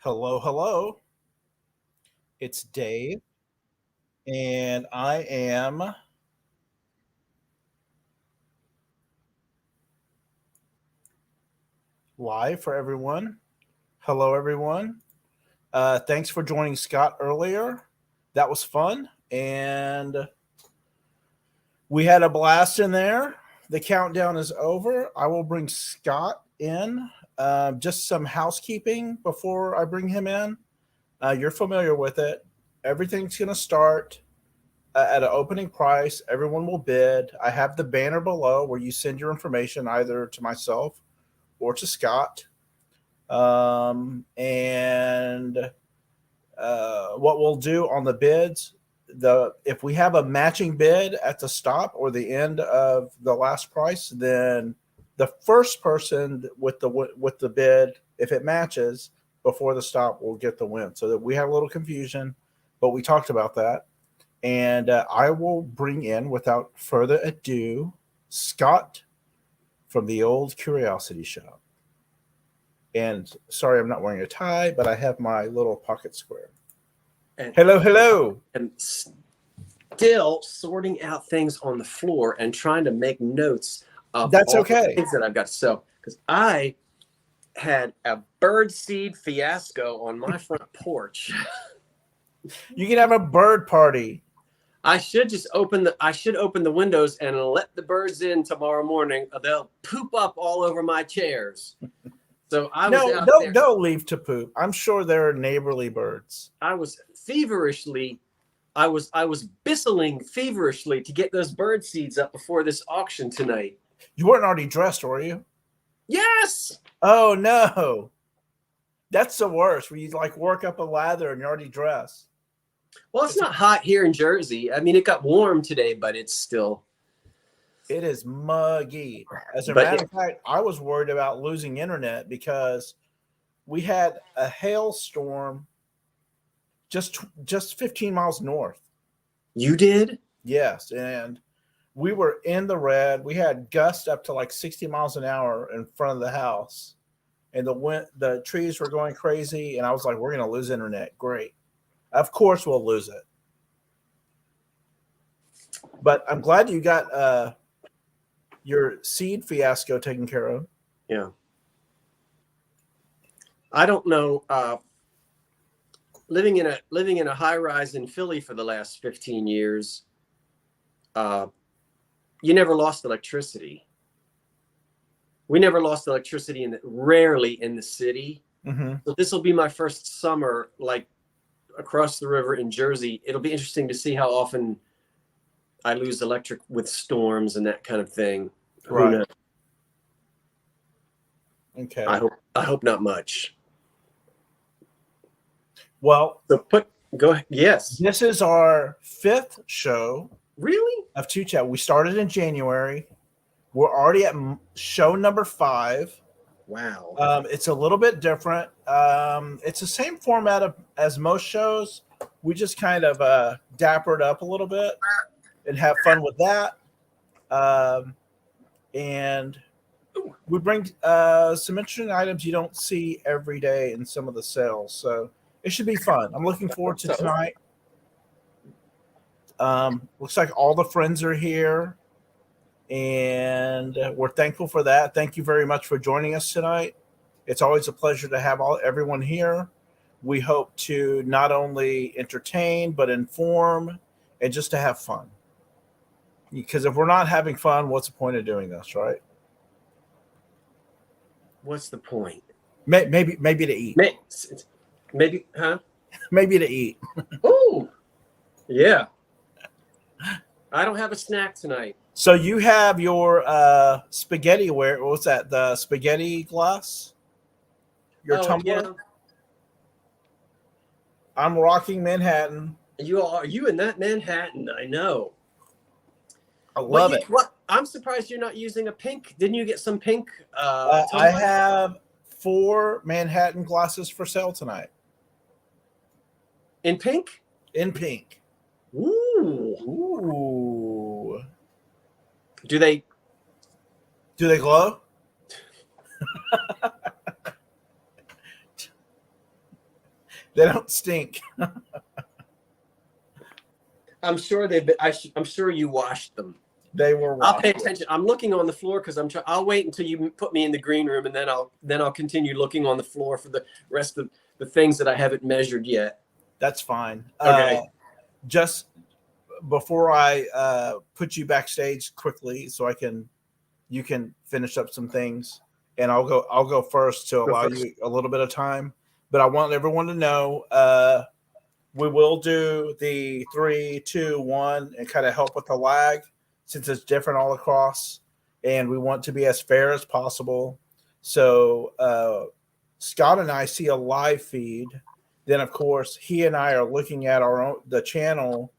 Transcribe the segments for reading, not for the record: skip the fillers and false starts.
Hello, hello. It's Dave, and I am live for everyone. Hello, everyone. Thanks for joining Scott earlier. That was fun, and we had a blast in there. The countdown is over. I will bring Scott in. Just some housekeeping before I bring him in. You're familiar with it. Everything's going to start at an opening price. Everyone will bid. I have the banner below where you send your information either to myself or to Scott. And what we'll do on the bids, if we have a matching bid at the stop or the end of the last price, then the first person with the bid, if it matches before the stop, will get the win. So that we had a little confusion, but we talked about that. And I will bring in, without further ado, Scott from the Old Curiosity Shop. And sorry, I'm not wearing a tie, but I have my little pocket square. And hello, hello. I'm still sorting out things on the floor and trying to make notes of That's all okay. the things that I've got to sew. Because I had a birdseed fiasco on my front porch. You can have a bird party. I should just open the windows and let the birds in tomorrow morning. They'll poop up all over my chairs. So I was out there. They'll leave to poop. I'm sure they're neighborly birds. I was bistling feverishly to get those bird seeds up before this auction tonight. You weren't already dressed, were you? Yes. Oh no. That's the worst, where you like work up a lather and you're already dressed. Well, it's not hot here in Jersey. I mean, it got warm today, but it's still. It is muggy. As a matter of fact, I was worried about losing internet because we had a hailstorm just 15 miles north. You did? Yes, and we were in the red. We had gusts up to like 60 miles an hour in front of the house, and the trees were going crazy. And I was like, "We're going to lose internet." Great, of course we'll lose it. But I'm glad you got your seed fiasco taken care of. Yeah. I don't know. Living in a high rise in Philly for the last 15 years, you never lost electricity. We never lost electricity rarely in the city. Mm-hmm. So this will be my first summer like across the river in Jersey. It'll be interesting to see how often I lose electric with storms and that kind of thing. Right. Who knows? Okay. I hope not much. Well, go ahead. Yes. This is our 5th show. Really? Of CHAPS. We started in January. We're already at show number 5. Wow. It's a little bit different. It's the same format as most shows. We just kind of dapper it up a little bit and have fun with that. And we bring some interesting items you don't see every day in some of the sales. So it should be fun. I'm looking forward to tonight. Looks like all the friends are here, and we're thankful for that. Thank you very much for joining us tonight. It's always a pleasure to have everyone here. We hope to not only entertain, but inform and just to have fun. Because if we're not having fun, what's the point of doing this, right? What's the point? Maybe to eat. Maybe, huh? Maybe to eat. Oh, yeah. I don't have a snack tonight. So you have your spaghetti ware. What's that? The spaghetti glass? Your tumbler? Yeah. I'm rocking Manhattan. You in that Manhattan, I know. I love it. I'm surprised you're not using a pink. Didn't you get some pink? I have 4 Manhattan glasses for sale tonight. In pink? In pink. Ooh. Do they glow? They don't stink. I'm sure they've been. I'm sure you washed them. They were I'll pay washed. attention. I'm looking on the floor because I'll wait until you put me in the green room, and then I'll continue looking on the floor for the rest of the things that I haven't measured yet. That's fine. Okay. Just before I put you backstage quickly, so you can finish up some things, and I'll go first to allow you a little bit of time. But I want everyone to know we will do the 3, 2, 1 and kind of help with the lag since it's different all across, and we want to be as fair as possible. So Scott and I see a live feed. Then, of course, he and I are looking at the channel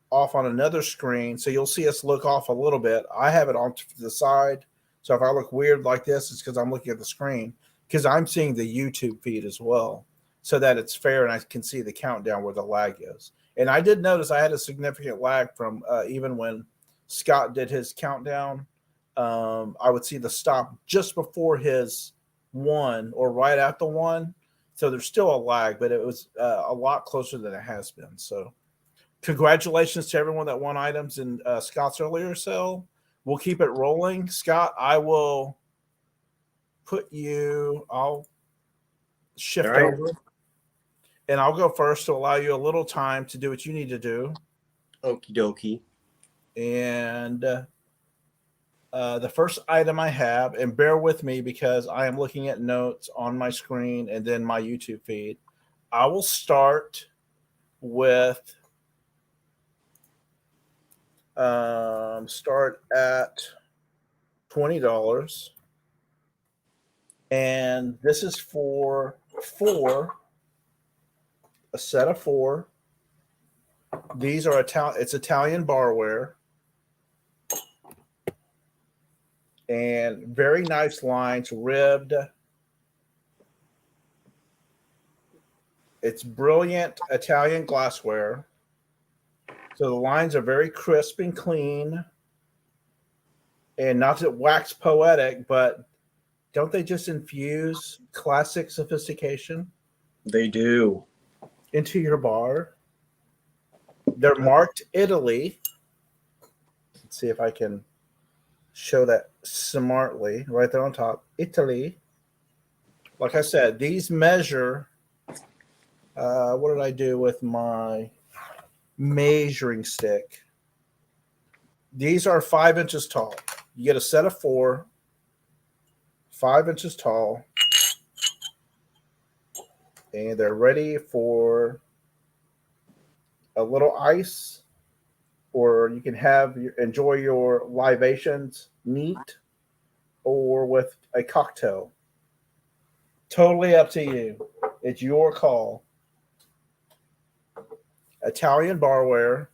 off on another screen. So you'll see us look off a little bit. I have it on to the side. So if I look weird like this, it's because I'm looking at the screen because I'm seeing the YouTube feed as well so that it's fair and I can see the countdown where the lag is. And I did notice I had a significant lag from even when Scott did his countdown. I would see the stop just before his 1 or right at the 1. So there's still a lag, but it was a lot closer than it has been. So congratulations to everyone that won items in Scott's earlier sale. We'll keep it rolling. Scott, I will I'll shift over. And I'll go first to allow you a little time to do what you need to do. Okie dokie. And the first item I have, and bear with me because I am looking at notes on my screen and then my YouTube feed. I will start with start at $20. And this is for a set of 4. These are it's Italian barware. And very nice lines, ribbed. It's brilliant Italian glassware. So the lines are very crisp and clean. And not to wax poetic, but don't they just infuse classic sophistication? They do. Into your bar. They're marked Italy. Let's see if I can show that smartly right there on top. Italy. Like I said, these measure. What did I do with my measuring stick? These are 5 inches tall. You get a set of 4, 5 inches tall, and they're ready for a little ice, or you can enjoy your libations neat or with a cocktail. Totally up to you. It's your call. Italian barware,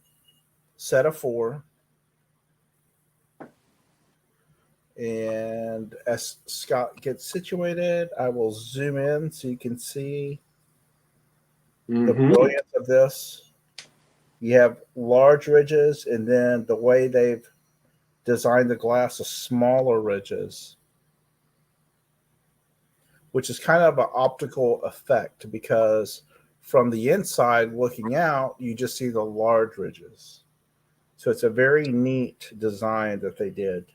set of 4. And as Scott gets situated, I will zoom in so you can see the brilliance of this. You have large ridges, and then the way they've designed the glass is smaller ridges, which is kind of an optical effect because from the inside looking out, you just see the large ridges. So it's a very neat design that they did.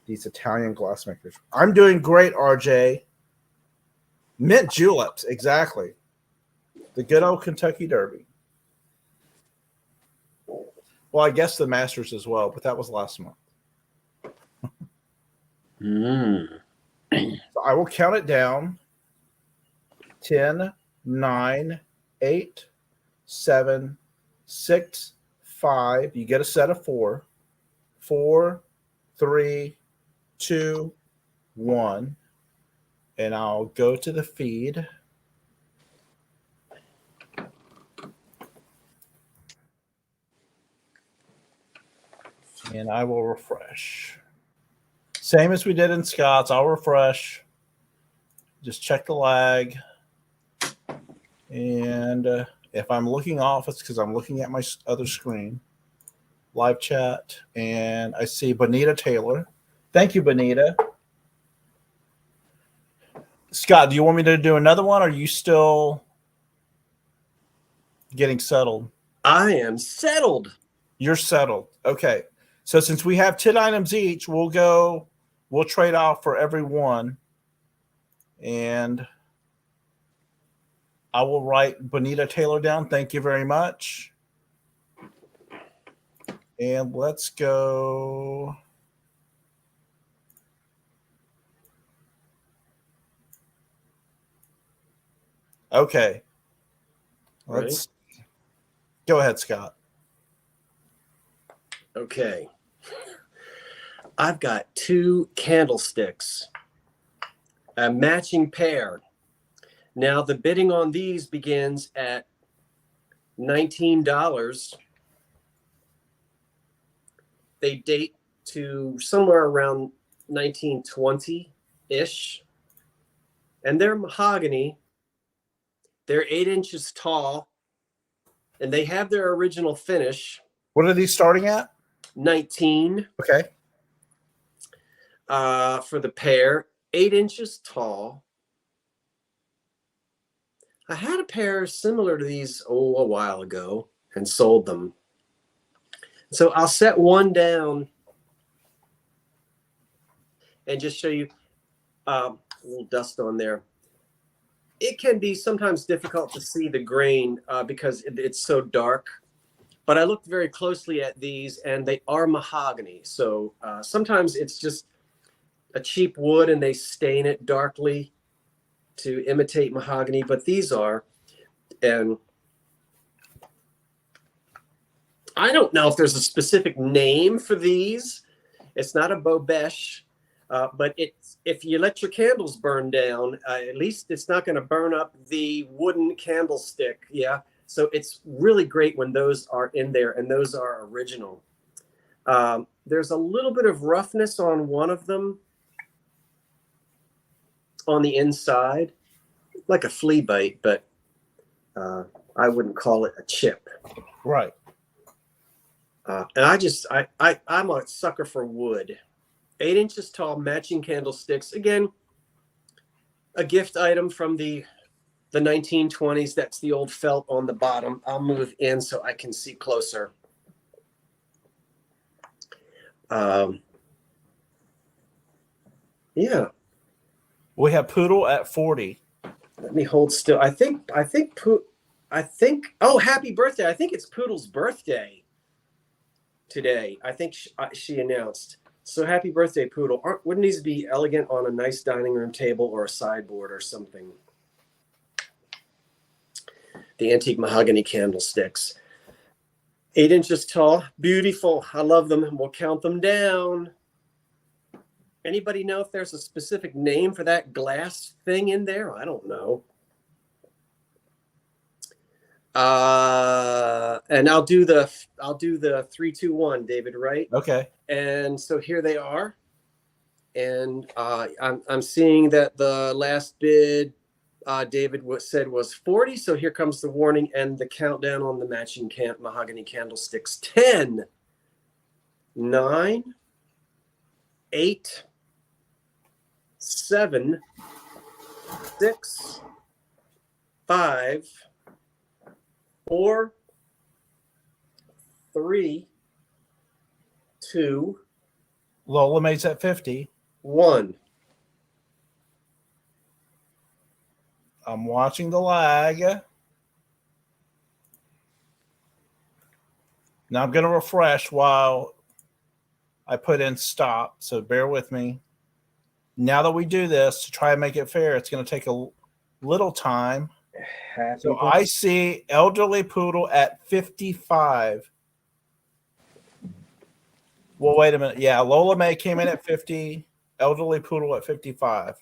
These Italian glassmakers. I'm doing great, RJ. Mint juleps, exactly. The good old Kentucky Derby. Well, I guess the Masters as well, but that was last month. So I will count it down. 10, 9, 8, 7, 6, 5. You get a set of 4. 4, 3, 2, 1. And I'll go to the feed. And I will refresh. Same as we did in Scott's. I'll refresh. Just check the lag. And if I'm looking off, it's because I'm looking at my other screen. Live chat. And I see Bonita Taylor. Thank you, Bonita. Scott, do you want me to do another one? Or are you still getting settled? I am settled. You're settled. Okay. So since we have 10 items each, we'll trade off for every one. And I will write Bonita Taylor down. Thank you very much. And let's go. Okay. Let's go ahead, Scott. Okay. I've got 2 candlesticks, a matching pair. Now, the bidding on these begins at $19. They date to somewhere around 1920-ish. And they're mahogany. They're 8 inches tall. And they have their original finish. What are these starting at? 19. Okay. For the pair, 8 inches tall. I had a pair similar to these a while ago and sold them. So I'll set one and just show you a little dust on there. It can be sometimes difficult to see the grain because it's so dark. But I looked very closely at these, and they are mahogany. So sometimes it's just a cheap wood, and they stain it darkly to imitate mahogany. But these are, and I don't know if there's a specific name for these. It's not a bobèche, but if you let your candles burn down, at least it's not going to burn up the wooden candlestick. Yeah. So it's really great when those are in there, and those are original. There's a little bit of roughness on one of them on the inside, like a flea bite, but I wouldn't call it a chip. Right. And I'm a sucker for wood. 8 inches tall, matching candlesticks. Again, a gift item from the 1920s. That's the old felt on the bottom. I'll move in so I can see closer. Yeah. We have Poodle at 40. Let me hold still. I think, oh, happy birthday. I think it's Poodle's birthday today. I think she announced. So happy birthday, Poodle. Wouldn't these be elegant on a nice dining room table or a sideboard or something? The antique mahogany candlesticks. 8 inches tall. Beautiful. I love them. We'll count them down. Anybody know if there's a specific name for that glass thing in there? I don't know. And I'll do the 3, 2, 1, David, right? Okay. And so here they are. And I'm seeing that the last bid David said was 40. So here comes the warning and the countdown on the matching mahogany candlesticks. 10, 9, 8, 7, 6, 5, 4, 3, 2, Lola Mae's at 50. 1. I'm watching the lag. Now I'm going to refresh while I put in stop. So bear with me. Now that we do this, to try and make it fair, it's going to take a little time. So I see Elderly Poodle at 55. Well, wait a minute. Yeah, Lola Mae came in at 50. Elderly Poodle at 55.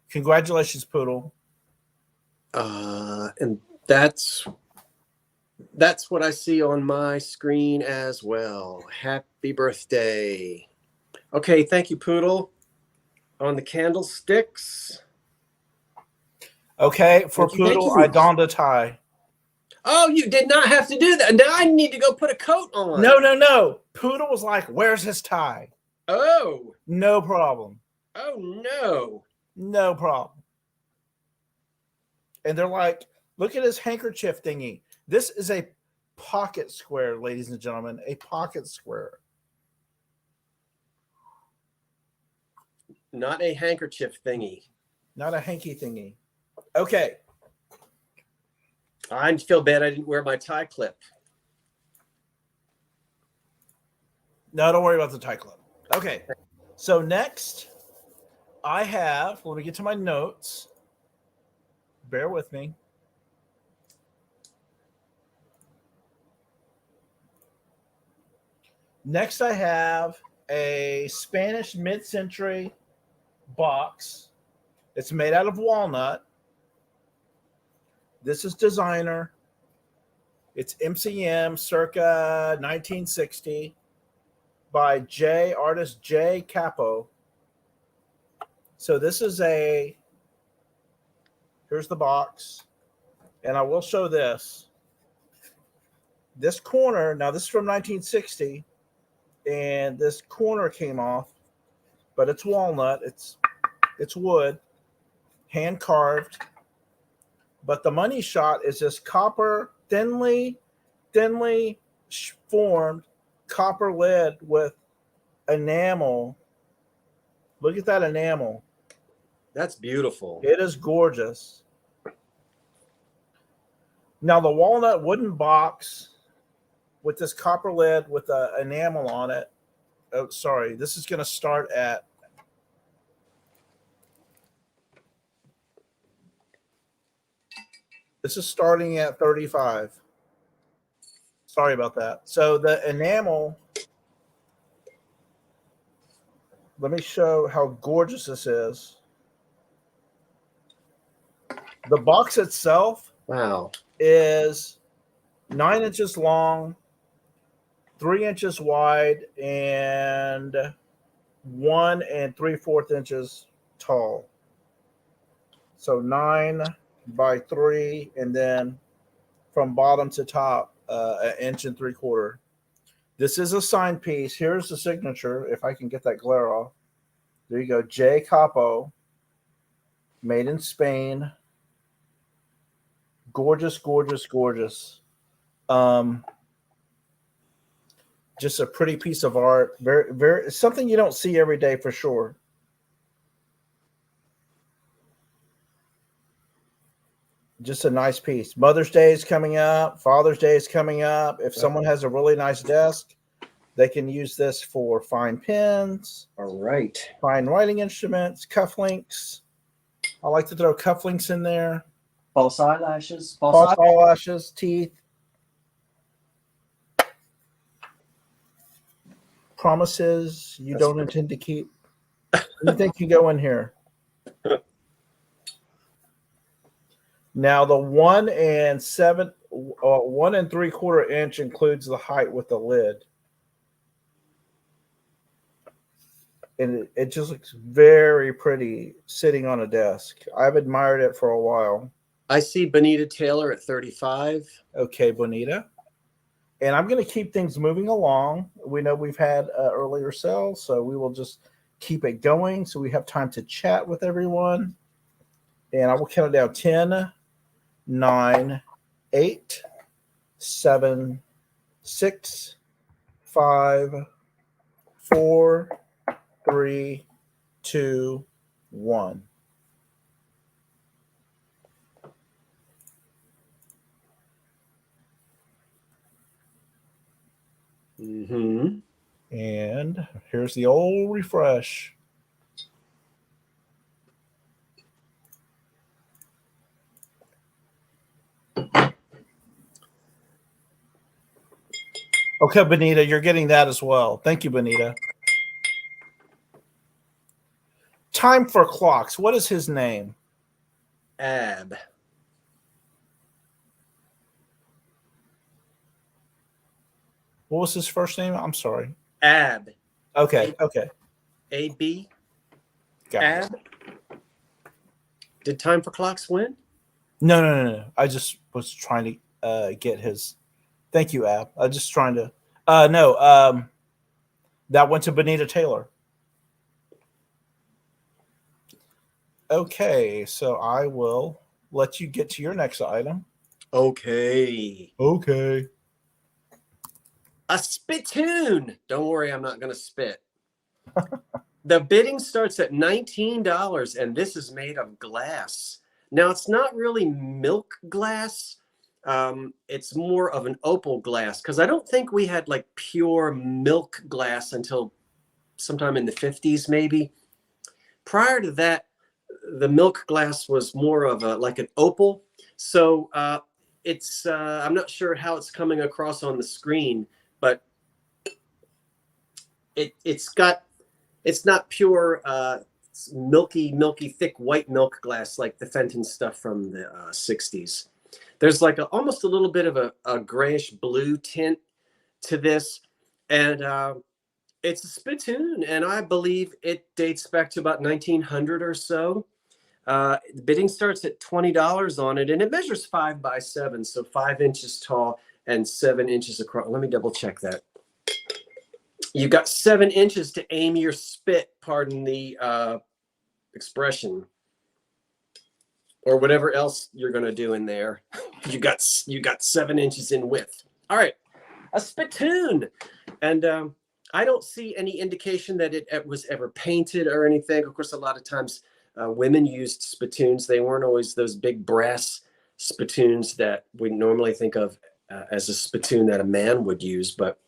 Congratulations, Poodle. And that's what I see on my screen as well. Happy birthday. Okay, thank you, Poodle. On the candlesticks. Okay, for Poodle, I donned a tie. Oh, you did not have to do that. Now I need to go put a coat on. No. Poodle was like, where's his tie? Oh. No problem. Oh, no. No problem. And they're like, look at his handkerchief thingy. This is a pocket square, ladies and gentlemen, a pocket square. Not a handkerchief thingy. Not a hanky thingy. Okay. I feel bad I didn't wear my tie clip. No, don't worry about the tie clip. Okay. So next, I have, let me get to my notes. Bear with me. Next, I have a Spanish mid-century box. It's made out of walnut. This is designer. It's MCM circa 1960 by artist J. Capo. So this is here's the box. And I will show this. This corner, now this is from 1960, and this corner came off, but it's walnut. It's wood, hand carved. But the money shot is this copper, thinly formed copper lid with enamel. Look at that enamel. That's beautiful. It is gorgeous. Now the walnut wooden box with this copper lid with the enamel on it. Oh, sorry. This is going to start at This is starting at 35. Sorry about that. So the enamel, let me show how gorgeous this is. The box itself is 9 inches long, 3 inches wide, and 1 3/4 inches tall. So 9 by 3, and then from bottom to top, 1 3/4 inches. This is a sign piece. Here's the signature. If I can get that glare off. There you go. J. Capo, made in Spain. Gorgeous, gorgeous, gorgeous. Just a pretty piece of art. Very, very something you don't see every day for sure. Just a nice piece. Mother's Day is coming up. Father's Day is coming up. If someone has a really nice desk, they can use this for fine pens. All right. Fine writing instruments, cufflinks. I like to throw cufflinks in there. False eyelashes. False eyelashes, teeth. Promises you don't intend to keep. Anything can go in here. Now the 1 3/4 inch includes the height with the lid. And it just looks very pretty sitting on a desk. I've admired it for a while. I see Bonita Taylor at 35. Okay, Bonita. And I'm going to keep things moving along. We know we've had earlier sales, so we will just keep it going so we have time to chat with everyone. And I will count it down 10, 9, 8, 7, 6, 5, 4, 3, 2, 1. Mm-hmm. And here's the old refresh. Okay, Bonita, you're getting that as well. Thank you, Bonita. Time for clocks. What is his name? Ab. What was his first name? I'm sorry. Ab. Okay, okay. A-B. Got Ab. Did Time for Clocks win? No. I just was trying to get his. Thank you, Ab. I was just trying to. That went to Bonita Taylor. Okay, so I will let you get to your next item. Okay. Okay. A spittoon. Don't worry, I'm not going to spit. The bidding starts at $19, and this is made of glass. Now, it's not really milk glass. It's more of an opal glass, because I don't think we had like pure milk glass until sometime in the 50s, maybe. Prior to that, the milk glass was more of a like an opal. So it's I'm not sure how it's coming across on the screen, but it's not pure milky thick white milk glass like the Fenton stuff from the 60s. There's like almost a little bit of a grayish blue tint to this, and it's a spittoon, and I believe it dates back to about 1900 or so. The bidding starts at $20 on it, and it measures 5 by 7, so 5 inches tall and 7 inches across. Let me double check that. You've got 7 inches to aim your spit, pardon the expression, or whatever else you're going to do in there. You got 7 inches in width. All right, a spittoon. And I don't see any indication that it was ever painted or anything. Of course, a lot of times women used spittoons. They weren't always those big brass spittoons that we normally think of as a spittoon that a man would use. But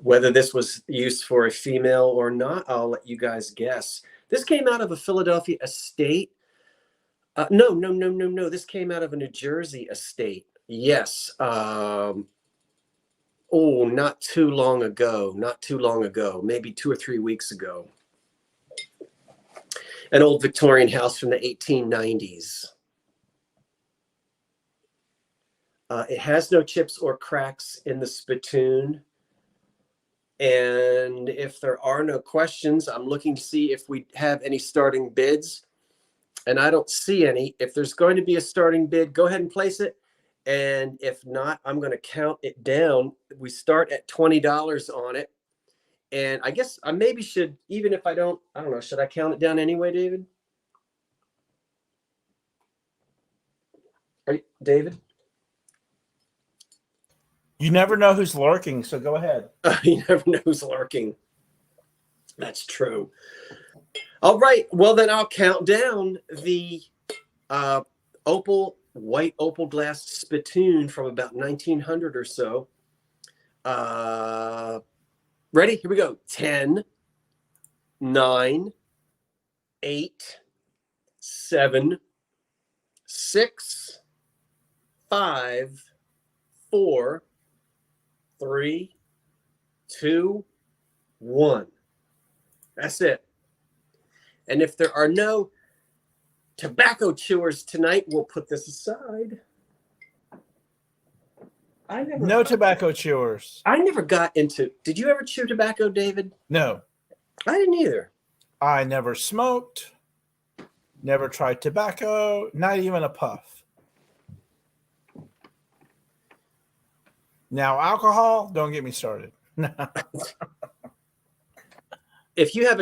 whether this was used for a female or not, I'll let you guys guess. This came out of a Philadelphia estate. No. This came out of a New Jersey estate. Yes. Not too long ago, maybe 2 or 3 weeks ago. An old Victorian house from the 1890s. It has no chips or cracks in the spittoon. And if there are no questions, I'm looking to see if we have any starting bids. And I don't see any. If there's going to be a starting bid, go ahead and place it. And if not, I'm going to count it down. We start at $20 on it. And I guess I maybe should, even if I don't know, should I count it down anyway, David? David? You never know who's lurking, so go ahead. You never know who's lurking. That's true. All right. Well, then I'll count down the white opal glass spittoon from about 1900 or so. Ready? Here we go. 10, 9, 8, 7, 6, 5, 4, 3, 2, 1. That's it. And if there are no tobacco chewers tonight, we'll put this aside. No tobacco chewers. I never got into. Did you ever chew tobacco, David? No. I didn't either. I never smoked. Never tried tobacco. Not even a puff. Now, alcohol, don't get me started. If you have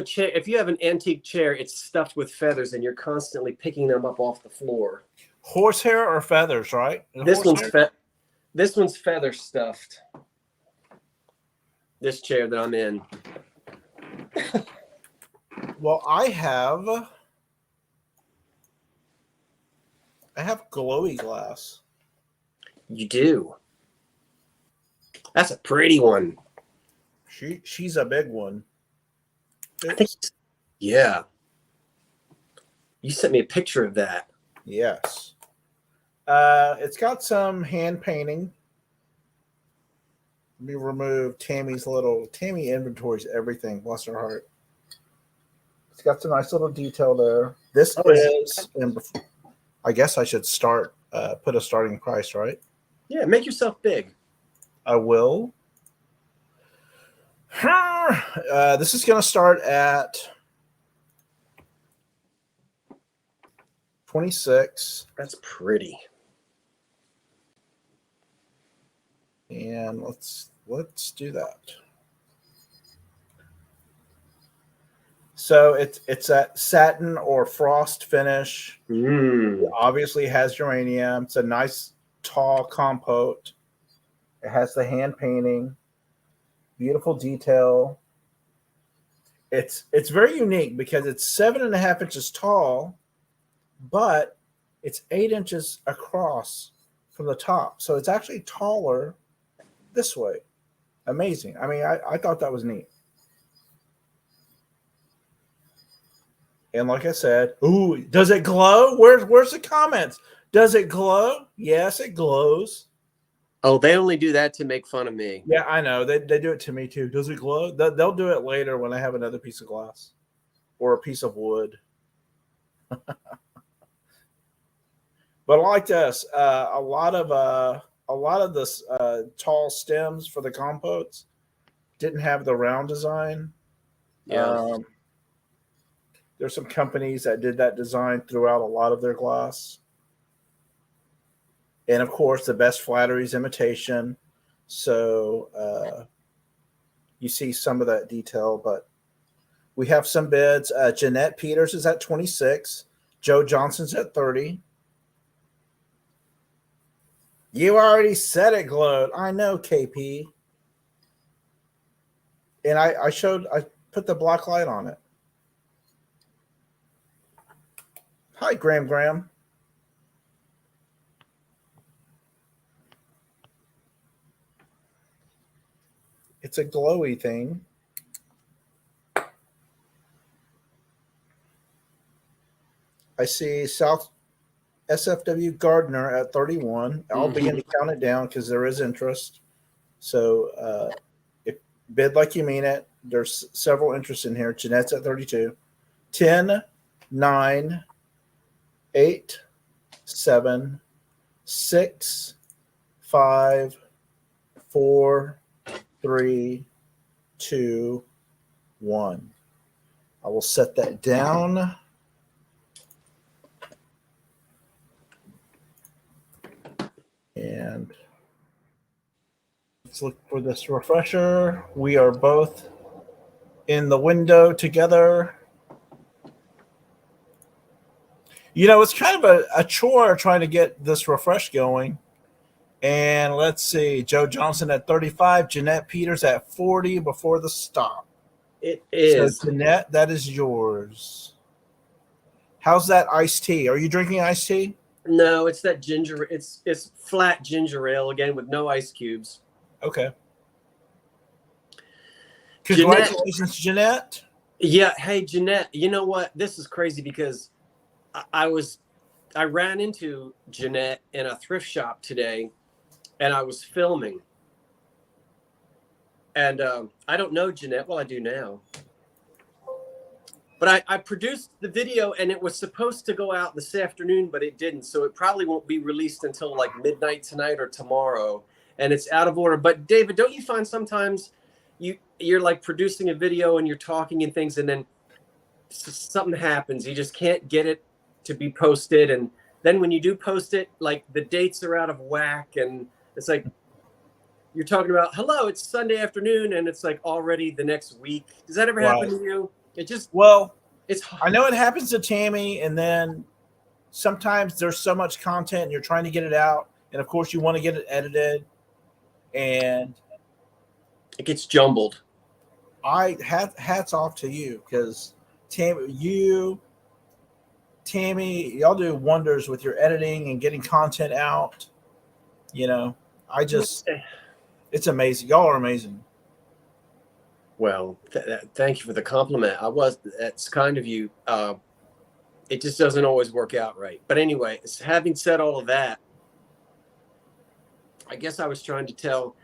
an antique chair, it's stuffed with feathers, and you're constantly picking them up off the floor. Horsehair or feathers, right? This one's feather stuffed. This chair that I'm in. Well, I have glowy glass. You do. That's a pretty one. She's a big one. Yeah. You sent me a picture of that. Yes. It's got some hand painting. Let me remove Tammy's Tammy inventories everything. Bless her heart. It's got some nice little detail there. This is, I guess I should put a starting price, right? Yeah, make yourself big. I will. This is going to start at $26. That's pretty. And let's do that. So it's a satin or frost finish. It Mm. obviously has geranium. It's a nice tall compote. It has the hand painting, beautiful detail. It's very unique because it's 7.5 inches tall, but it's 8 inches across from the top. So it's actually taller this way. Amazing. I mean, I thought that was neat. And like I said, ooh, does it glow? Where's the comments? Does it glow? Yes, it glows. Oh, they only do that to make fun of me. Yeah, I know. They do it to me too. Does it glow? They'll do it later when I have another piece of glass or a piece of wood. But like this, a lot of this tall stems for the compotes didn't have the round design. Yeah. Um, there's some companies that did that design throughout a lot of their glass. And of course, the best flattery is imitation. So you see some of that detail, but we have some bids. Jeanette Peters is at 26. Joe Johnson's at 30. You already said it glowed. I know, KP. And I put the black light on it. Hi, Graham. It's a glowy thing. I see South SFW Gardner at 31. I'll begin to count it down because there is interest. So if bid like you mean it, there's several interests in here. Jeanette's at 32. 10, 9, 8, 7, 6, 5, 4, 3, 2, 1. I will set that down. And let's look for this refresher. We are both in the window together. You know, it's kind of a chore trying to get this refresh going. And let's see, Joe Johnson at 35, Jeanette Peters at 40 before the stop. It is. So, Jeanette, that is yours. How's that iced tea? Are you drinking iced tea? No, it's that ginger. It's flat ginger ale again with no ice cubes. Okay. Congratulations, Jeanette. Yeah. Hey, Jeanette, you know what? This is crazy because I ran into Jeanette in a thrift shop today and I was filming. And I don't know Jeanette. Well, I do now. But I produced the video and it was supposed to go out this afternoon, but it didn't. So it probably won't be released until like midnight tonight or tomorrow. And it's out of order. But David, don't you find sometimes you're like producing a video and you're talking and things and then something happens. You just can't get it to be posted. And then when you do post it, like the dates are out of whack. And it's like you're talking about, hello, it's Sunday afternoon. And it's like already the next week. Does that ever happen to you? I know it happens to Tammy, and then sometimes there's so much content and you're trying to get it out, and of course you want to get it edited, and it gets jumbled. Hats off to you because Tammy, y'all do wonders with your editing and getting content out. You know, it's amazing. Y'all are amazing. Well, thank you for the compliment. That's kind of you. It just doesn't always work out right. But anyway, having said all of that, I guess I was trying to tell,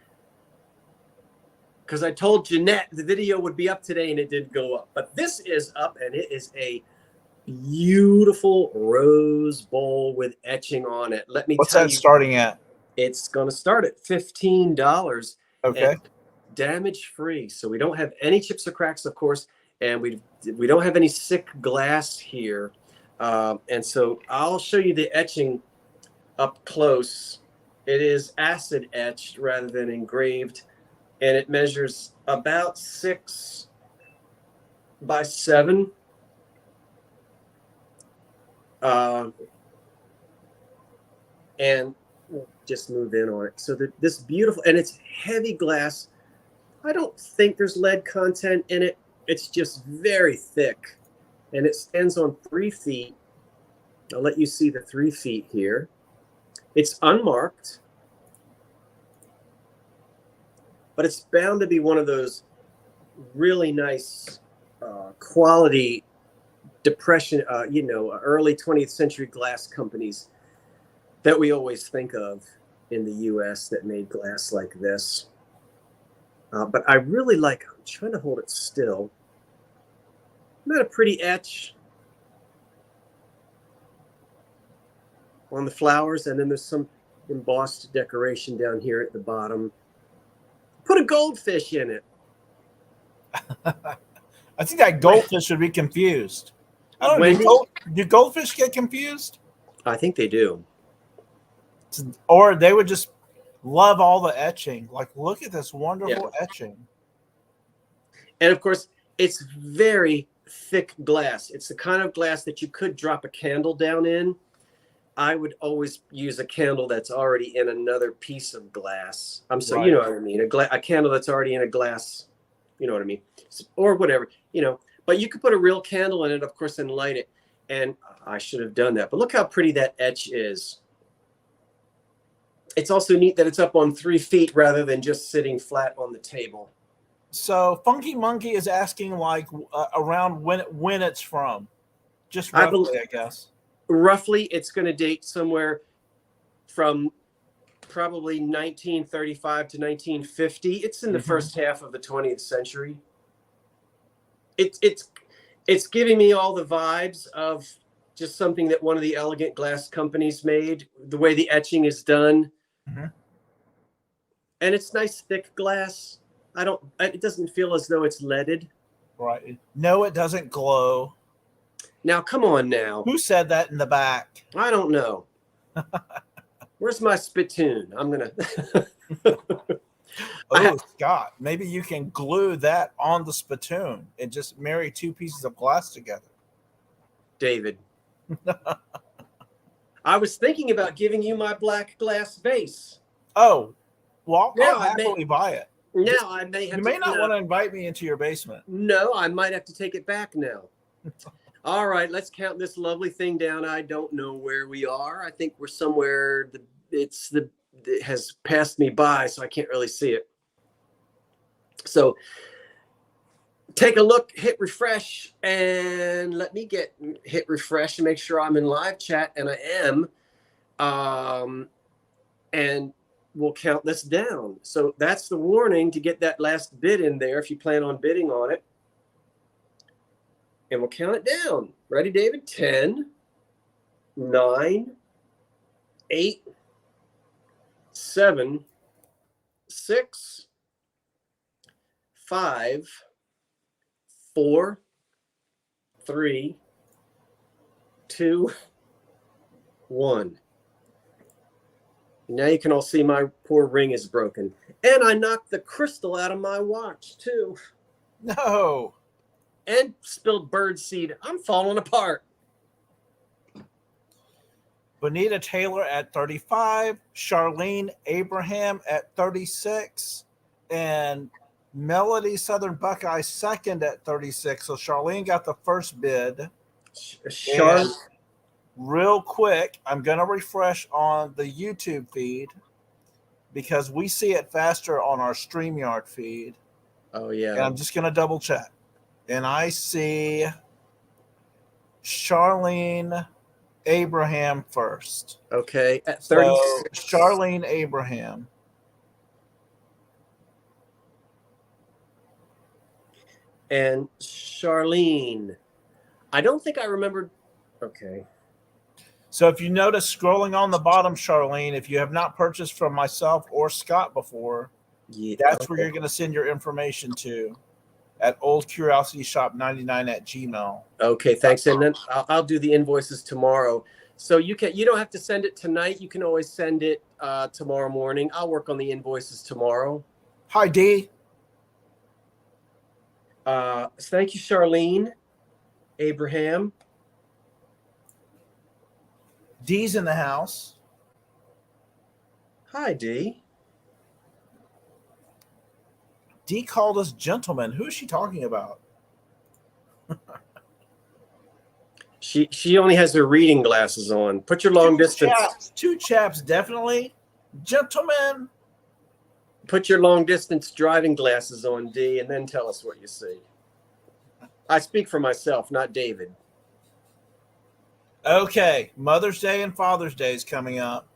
because I told Jeanette the video would be up today and it did go up. But this is up and it is a beautiful rose bowl with etching on it. Let me What's tell that you, starting at? It's going to start at $15. Okay. Damage free, so we don't have any chips or cracks, of course, and we don't have any sick glass here, and so I'll show you the etching up close. It is acid etched rather than engraved, and it measures about 6 by 7. And we'll just move in on it. So this beautiful, and it's heavy glass. I don't think there's lead content in it. It's just very thick, and it stands on 3 feet. I'll let you see the 3 feet here. It's unmarked, but it's bound to be one of those really nice quality depression, early 20th century glass companies that we always think of in the US that made glass like this. But I really like, I'm trying to hold it still. Isn't that a pretty etch on the flowers? And then there's some embossed decoration down here at the bottom. Put a goldfish in it. I think that goldfish should be confused. I don't know. Do goldfish get confused? I think they do. Or they would just love all the etching. Like, look at this wonderful etching. And of course, it's very thick glass. It's the kind of glass that you could drop a candle down in. I would always use a candle that's already in another piece of glass. I'm sorry, you know what I mean? A candle that's already in a glass, you know what I mean? Or whatever, But you could put a real candle in it, of course, and light it. And I should have done that. But look how pretty that etch is. It's also neat that it's up on 3 feet rather than just sitting flat on the table. So Funky Monkey is asking around when it's from. Just roughly, I guess. Roughly, it's going to date somewhere from probably 1935 to 1950. It's in the first half of the 20th century. It's giving me all the vibes of just something that one of the elegant glass companies made. The way the etching is done. Mm-hmm. And it's nice thick glass. It doesn't feel as though it's leaded. Right. No, it doesn't glow. Now, come on now. Who said that in the back? I don't know. Where's my spittoon? I'm going to... Oh, Scott, maybe you can glue that on the spittoon and just marry 2 pieces of glass together. David. I was thinking about giving you my black glass vase. Oh, well, I'll happily buy it. Now I may have You may not want to invite me into your basement. No, I might have to take it back now. All right, let's count this lovely thing down. I don't know where we are. I think we're somewhere. It has passed me by, so I can't really see it. So take a look, hit refresh, and let me hit refresh and make sure I'm in live chat, and I am. And we'll count this down. So that's the warning to get that last bid in there if you plan on bidding on it. And we'll count it down. Ready, David? 10, 9, 8, 7, 6, 5, 4, 3, 2, 1. Now you can all see my poor ring is broken. And I knocked the crystal out of my watch, too. No. And spilled bird seed. I'm falling apart. Bonita Taylor at 35, Charlene Abraham at 36, and Melody Southern Buckeye second at 36. So Charlene got the first bid. Real quick, I'm going to refresh on the YouTube feed because we see it faster on our StreamYard feed. Oh, yeah. And I'm just going to double check. And I see Charlene Abraham first. Okay. At 36. So Charlene Abraham. And Charlene. I don't think I remembered. Okay. So if you notice scrolling on the bottom, Charlene, if you have not purchased from myself or Scott before, that's where you're going to send your information to at oldcuriosityshop99@gmail. Okay, thanks. And then I'll do the invoices tomorrow. So you don't have to send it tonight. You can always send it tomorrow morning. I'll work on the invoices tomorrow. Hi, D. Thank you, Charlene, Abraham. Dee's in the house. Hi, Dee. Dee called us gentlemen. Who is she talking about? She only has her reading glasses on. Put your long distance. Two chaps, definitely. Gentlemen. Put your long distance driving glasses on, Dee, and then tell us what you see. I speak for myself, not David. Okay, Mother's Day and Father's Day is coming up.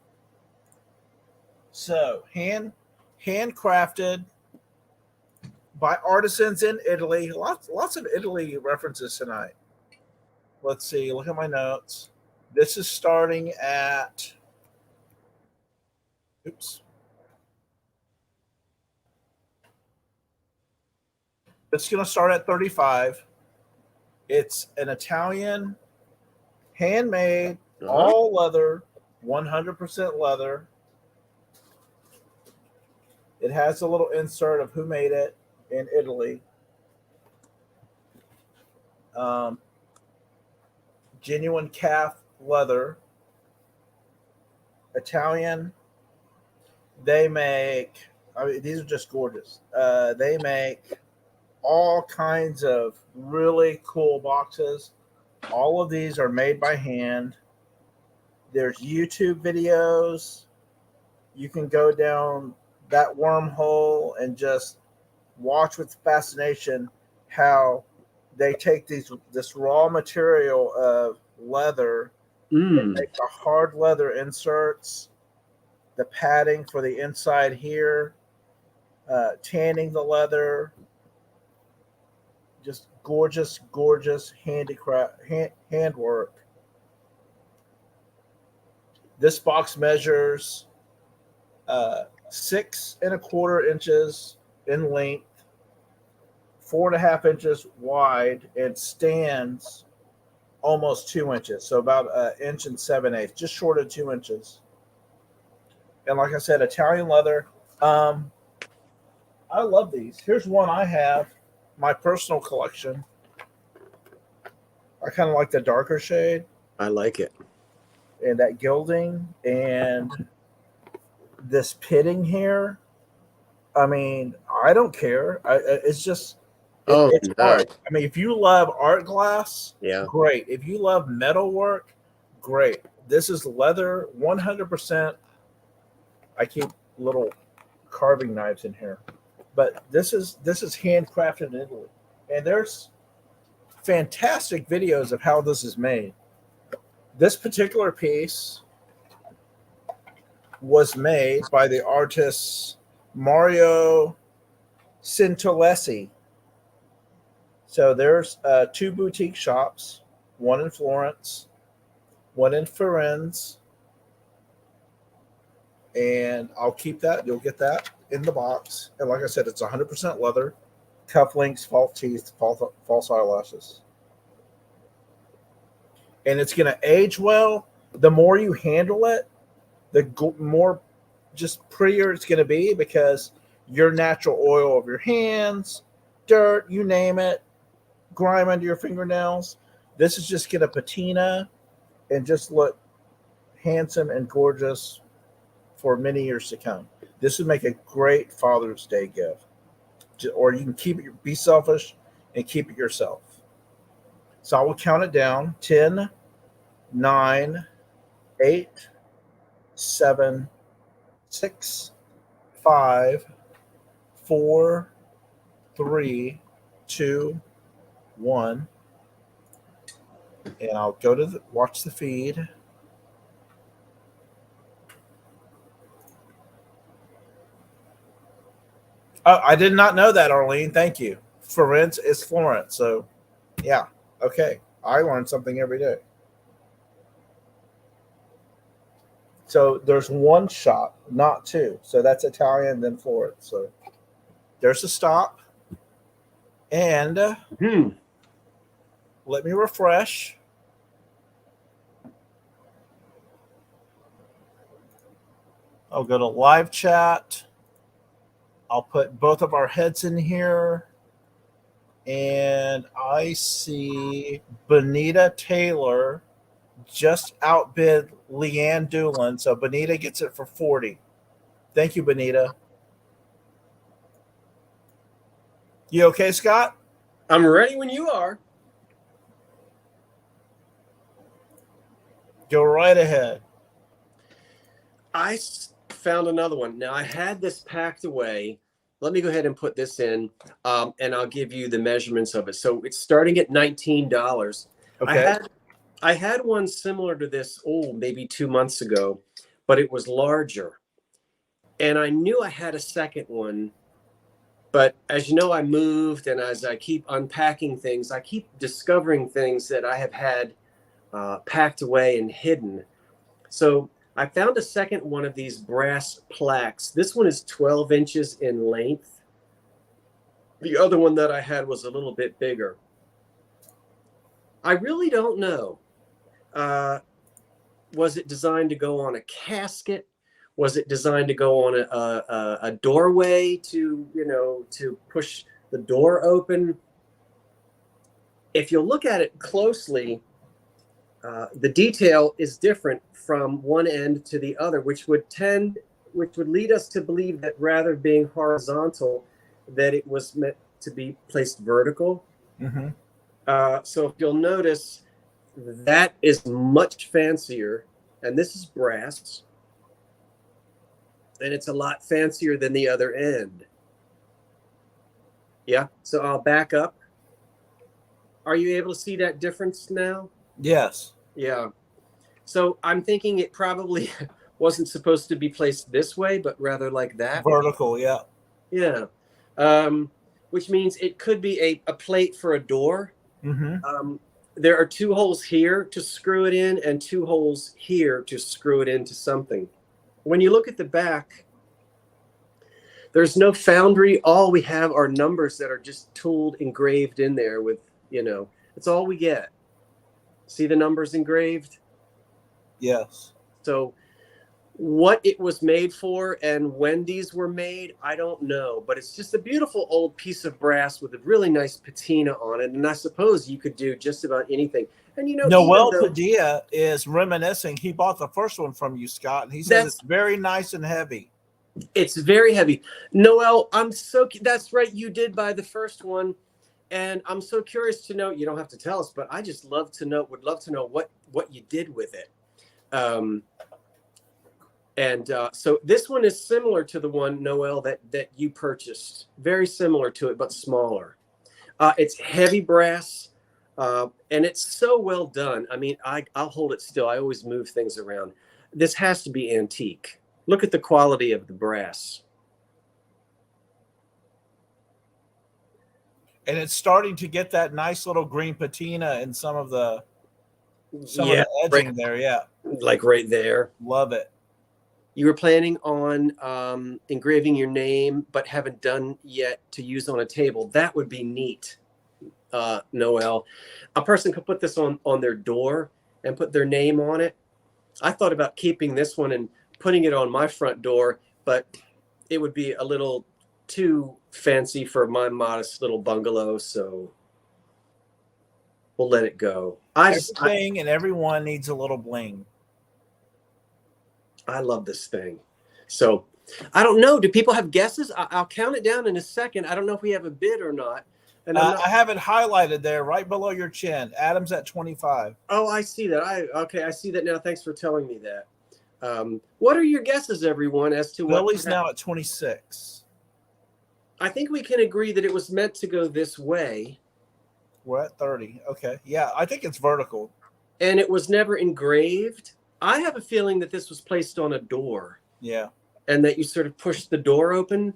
So, handcrafted by artisans in Italy. Lots of Italy references tonight. Let's see, look at my notes. This is starting at oops. It's going to start at 35. It's an Italian handmade, all leather, 100% leather. It has a little insert of who made it in Italy. Genuine calf leather. Italian. They make, I mean, these are just gorgeous. They make all kinds of really cool boxes. All of these are made by hand. There's YouTube videos. You can go down that wormhole and just watch with fascination how they take this raw material of leather and make the hard leather inserts, the padding for the inside here, tanning the leather. Just gorgeous, gorgeous handicraft, handwork. This box measures 6¼ inches in length, 4.5 inches wide, and stands almost 2 inches. So about 1.7 inches, just short of 2 inches. And like I said, Italian leather. I love these. Here's one I have, my personal collection. I kind of like the darker shade. I like it. And that gilding and this pitting here. I mean, I don't care. It's just, it's art. I mean, if you love art glass, great. If you love metalwork, great. This is leather, 100%. I keep little carving knives in here, but this is handcrafted in Italy, and there's fantastic videos of how this is made. This particular piece was made by the artist Mario Cintolesi. So there's 2 boutique shops, one in Florence, one in Firenze, and I'll keep that. You'll get that in the box. And like I said, it's 100% leather, cufflinks, false teeth, false eyelashes. And it's going to age well. The more you handle it, the more just prettier it's going to be, because your natural oil of your hands, dirt, you name it, grime under your fingernails. This is just going to patina and just look handsome and gorgeous for many years to come. This would make a great Father's Day gift. Or you can keep it, be selfish and keep it yourself. So I will count it down. 10, 9, 8, 7, 6, 5, 4, 3, 2, 1. And I'll go to watch the feed. Oh, I did not know that, Arlene. Thank you. Firenze is Florence. So, yeah. Okay. I learn something every day. So there's one shop, not two. So that's Italian, then Florence. So there's a stop. And let me refresh. I'll go to live chat. I'll put both of our heads in here. And I see Bonita Taylor just outbid Leanne Doolin. So Bonita gets it for 40. Thank you, Bonita. You okay, Scott? I'm ready when you are. Go right ahead. I found another one. Now I had this packed away. Let me go ahead and put this in, and I'll give you the measurements of it. So it's starting at $19. Okay. I had one similar to this, maybe 2 months ago, but it was larger. And I knew I had a second one, but as you know, I moved, and as I keep unpacking things, I keep discovering things that I have had packed away and hidden. So I found a second one of these brass plaques. This one is 12 inches in length. The other one that I had was a little bit bigger. I really don't know. Was it designed to go on a casket? Was it designed to go on a doorway to push the door open? If you look at it closely, the detail is different from one end to the other, which would lead us to believe that rather being horizontal, that it was meant to be placed vertical. Mm-hmm. So if you'll notice, that is much fancier, and this is brass, and it's a lot fancier than the other end. Yeah, so I'll back up. Are you able to see that difference now? Yes. Yeah. So I'm thinking it probably wasn't supposed to be placed this way, but rather like that. Vertical, yeah. Yeah. Which means it could be a plate for a door. Mm-hmm. There are 2 holes here to screw it in and 2 holes here to screw it into something. When you look at the back, there's no foundry. All we have are numbers that are just tooled, engraved in there with, it's all we get. See the numbers engraved? Yes. So what it was made for and when these were made, I don't know, but it's just a beautiful old piece of brass with a really nice patina on it. And I suppose you could do just about anything. And Noel Padilla is reminiscing. He bought the first one from you, Scott, and he says it's very nice and heavy. It's very heavy. Noel, that's right. You did buy the first one. And I'm so curious to know, you don't have to tell us, but I just would love to know what you did with it. So this one is similar to the one, Noel, that you purchased. Very similar to it, but smaller. It's heavy brass, and it's so well done. I mean, I'll hold it still. I always move things around. This has to be antique. Look at the quality of the brass. And it's starting to get that nice little green patina in some of the edging there. Yeah. Like right there. Love it. You were planning on engraving your name, but haven't done yet to use on a table. That would be neat, Noel. A person could put this on their door and put their name on it. I thought about keeping this one and putting it on my front door, but it would be a little too fancy for my modest little bungalow, so we'll let it go. Everything and everyone needs a little bling. I love this thing. So I don't know. Do people have guesses? I'll count it down in a second. I don't know if we have a bid or not. And I have it highlighted there right below your chin. Adam's at 25. Oh, I see that. I see that now. Thanks for telling me that. What are your guesses, everyone, as to Lily's now at 26. I think we can agree that it was meant to go this way. We're at 30. Okay. Yeah, I think it's vertical. And it was never engraved. I have a feeling that this was placed on a door. Yeah. And that you sort of pushed the door open.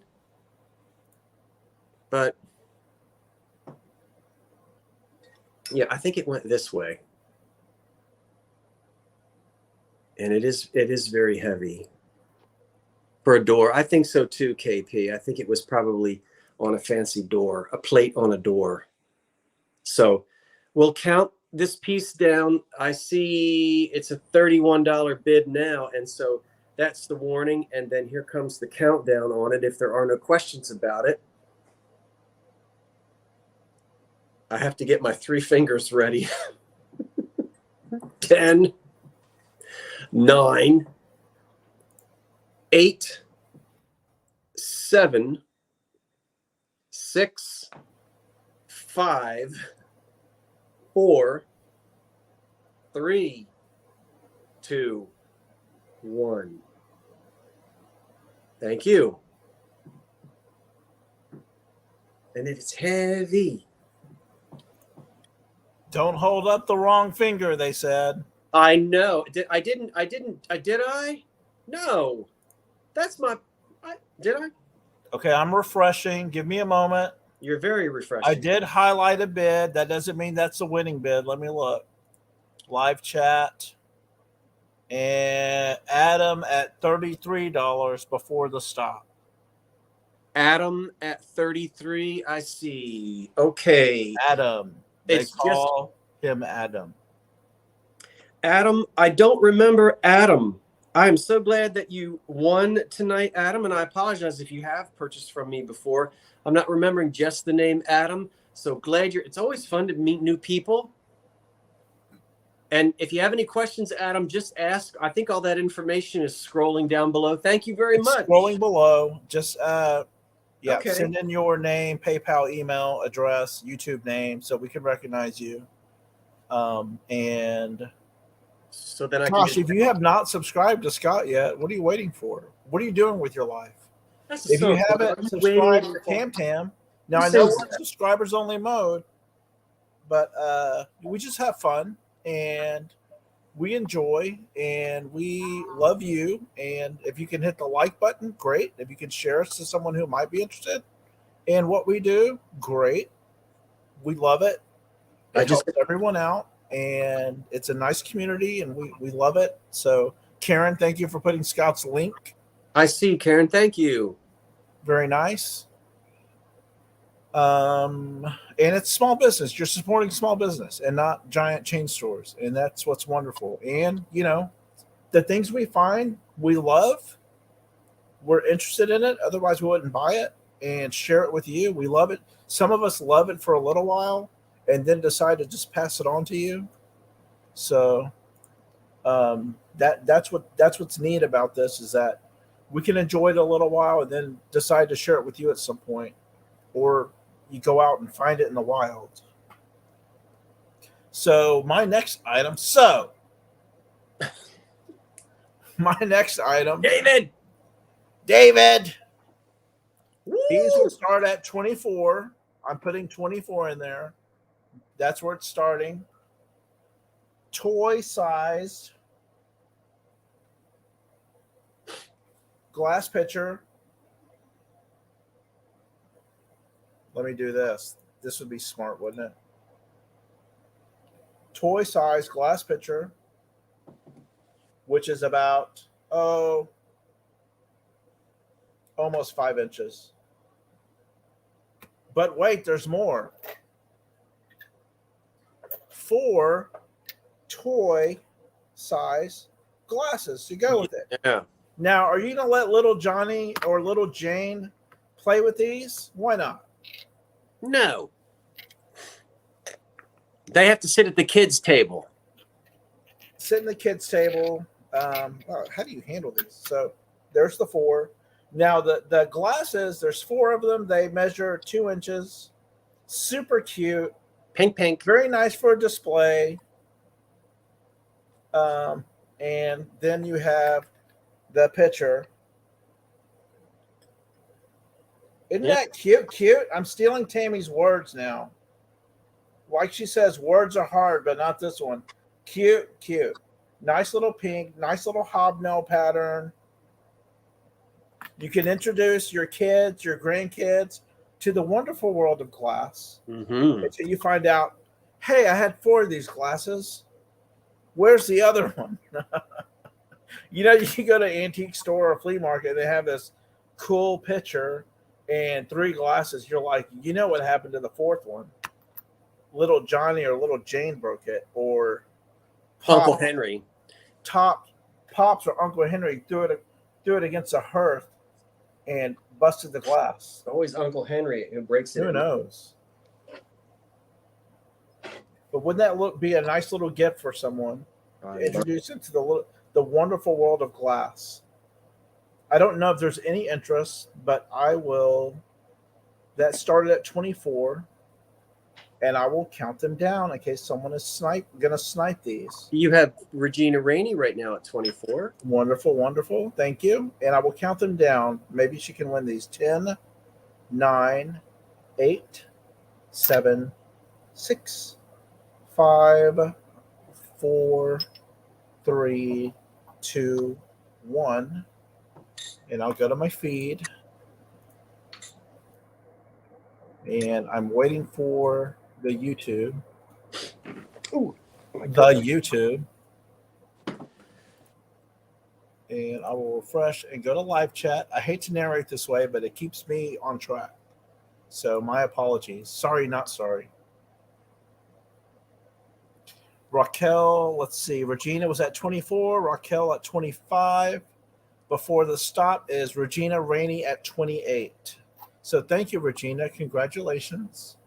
But yeah, I think it went this way. And it is very heavy for a door. I think so too, KP. I think it was probably on a fancy door, a plate on a door. So we'll count this piece down. I see it's a $31 bid now. And so that's the warning. And then here comes the countdown on it if there are no questions about it. I have to get my 3 fingers ready. 10, 9, 8, 7, 6, 5, 4, 3, 2, 1. Thank you. And it's heavy. Don't hold up the wrong finger, they said. I know. Did I? No. That's my. Did I? Okay, I'm refreshing. Give me a moment. You're very refreshing. I did highlight a bid. That doesn't mean that's the winning bid. Let me look. Live chat. And Adam at $33 before the stop. Adam at 33. I see. Okay. Adam. They call him Adam. Adam, I don't remember Adam. I'm so glad that you won tonight, Adam, and I apologize if you have purchased from me before. I'm not remembering just the name Adam. So glad it's always fun to meet new people. And if you have any questions, Adam, just ask. I think all that information is scrolling down below. Thank you very much. Scrolling below. Just Okay. Send in your name, PayPal, email address, YouTube name, so we can recognize you. And so then gosh, if you have not subscribed to Scott yet, what are you waiting for? What are you doing with your life? If you haven't subscribed to Tam Tam, now I know we're subscribers only mode, but we just have fun and we enjoy and we love you. And if you can hit the like button, great. If you can share us to someone who might be interested in what we do, great. We love it. It helps everyone out, and it's a nice community, and we love it. So, Karen, thank you for putting Scott's link. I see, Karen. Thank you. Very nice. And it's small business. You're supporting small business and not giant chain stores. And that's what's wonderful. And, you know, the things we find we love, we're interested in it. Otherwise, we wouldn't buy it and share it with you. We love it. Some of us love it for a little while and then decide to just pass it on to you. So that's what's neat about this is that we can enjoy it a little while and then decide to share it with you at some point. Or you go out and find it in the wild. So my next item. David. Woo! These will start at 24. I'm putting 24 in there. That's where it's starting. Toy sized glass pitcher. Let me do this. This would be smart, wouldn't it? Toy size glass pitcher, which is about, almost 5 inches. But wait, there's more. 4 toy size glasses to go with it. Yeah. Now, are you going to let little Johnny or little Jane play with these? Why not? No. They have to sit at the kids' table. Sit in the kids' table. How do you handle these? So there's the 4. Now the glasses, there's 4 of them. They measure 2 inches. Super cute. Pink. Very nice for a display. And then you have the pitcher. Isn't that cute? I'm stealing Tammy's words now. Like she says, words are hard, but not this one. Cute. Nice little pink, nice little hobnail pattern. You can introduce your kids, your grandkids to the wonderful world of glass. Mm-hmm. Until you find out, hey, I had 4 of these glasses. Where's the other one? You know, you go to an antique store or flea market, they have this cool pitcher and 3 glasses. You're like, you know what happened to the 4th one? Little Johnny or little Jane broke it, or Uncle Henry. Pops or Uncle Henry threw it against a hearth and busted the glass. Always Uncle Henry who breaks it. Who knows? But wouldn't that be a nice little gift for someone to introduce into the wonderful world of glass? I don't know if there's any interest, but I will. That started at 24, and I will count them down in case someone is gonna snipe these. You have Regina Rainey right now at 24. Wonderful, wonderful. Thank you. And I will count them down. Maybe she can win these. 10, 9, 8, 7, 6, 5, 4, 3, 2, 1. And I'll go to my feed. And I'm waiting for the YouTube. Ooh, the YouTube. And I will refresh and go to live chat. I hate to narrate this way, but it keeps me on track. So my apologies. Sorry, not sorry. Raquel, let's see. Regina was at 24. Raquel at 25. Before the stop is Regina Rainey at 28. So thank you, Regina. Congratulations.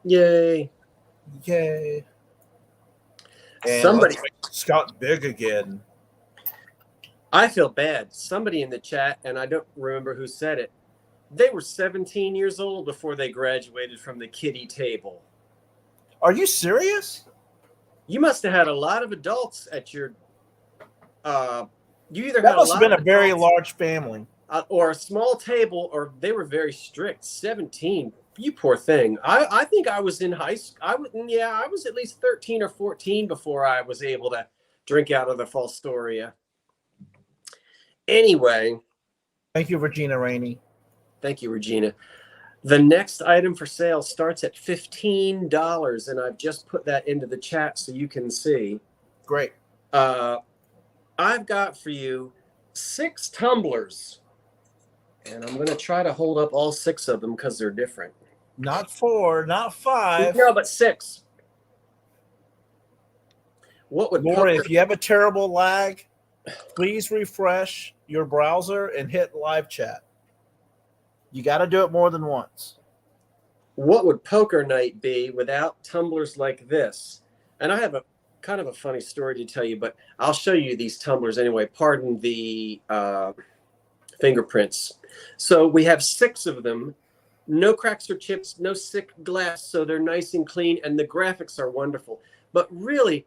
Yay. Yay. And Somebody, Scott big again. I feel bad. Somebody in the chat, and I don't remember who said it, they were 17 years old before they graduated from the kiddie table. Are you serious? You must have had a lot of adults at your. You either that had must a lot have been of a very adults, large family, or a small table, or they were very strict. 17, you poor thing. I think I was in high school. I was at least 13 or 14 before I was able to drink out of the Falstoria. Anyway, thank you, Regina Rainey. Thank you, Regina. The next item for sale starts at $15, and I've just put that into the chat so you can see. Great. I've got for you 6 tumblers, and I'm going to try to hold up all 6 of them because they're different. Not 4, not 5. No, but 6. What would Lauren, if you have a terrible lag, please refresh your browser and hit live chat. You got to do it more than once. What would poker night be without tumblers like this? And I have a kind of a funny story to tell you, but I'll show you these tumblers anyway. Pardon the fingerprints. So we have 6 of them. No cracks or chips, no sick glass, so they're nice and clean, and the graphics are wonderful. But really,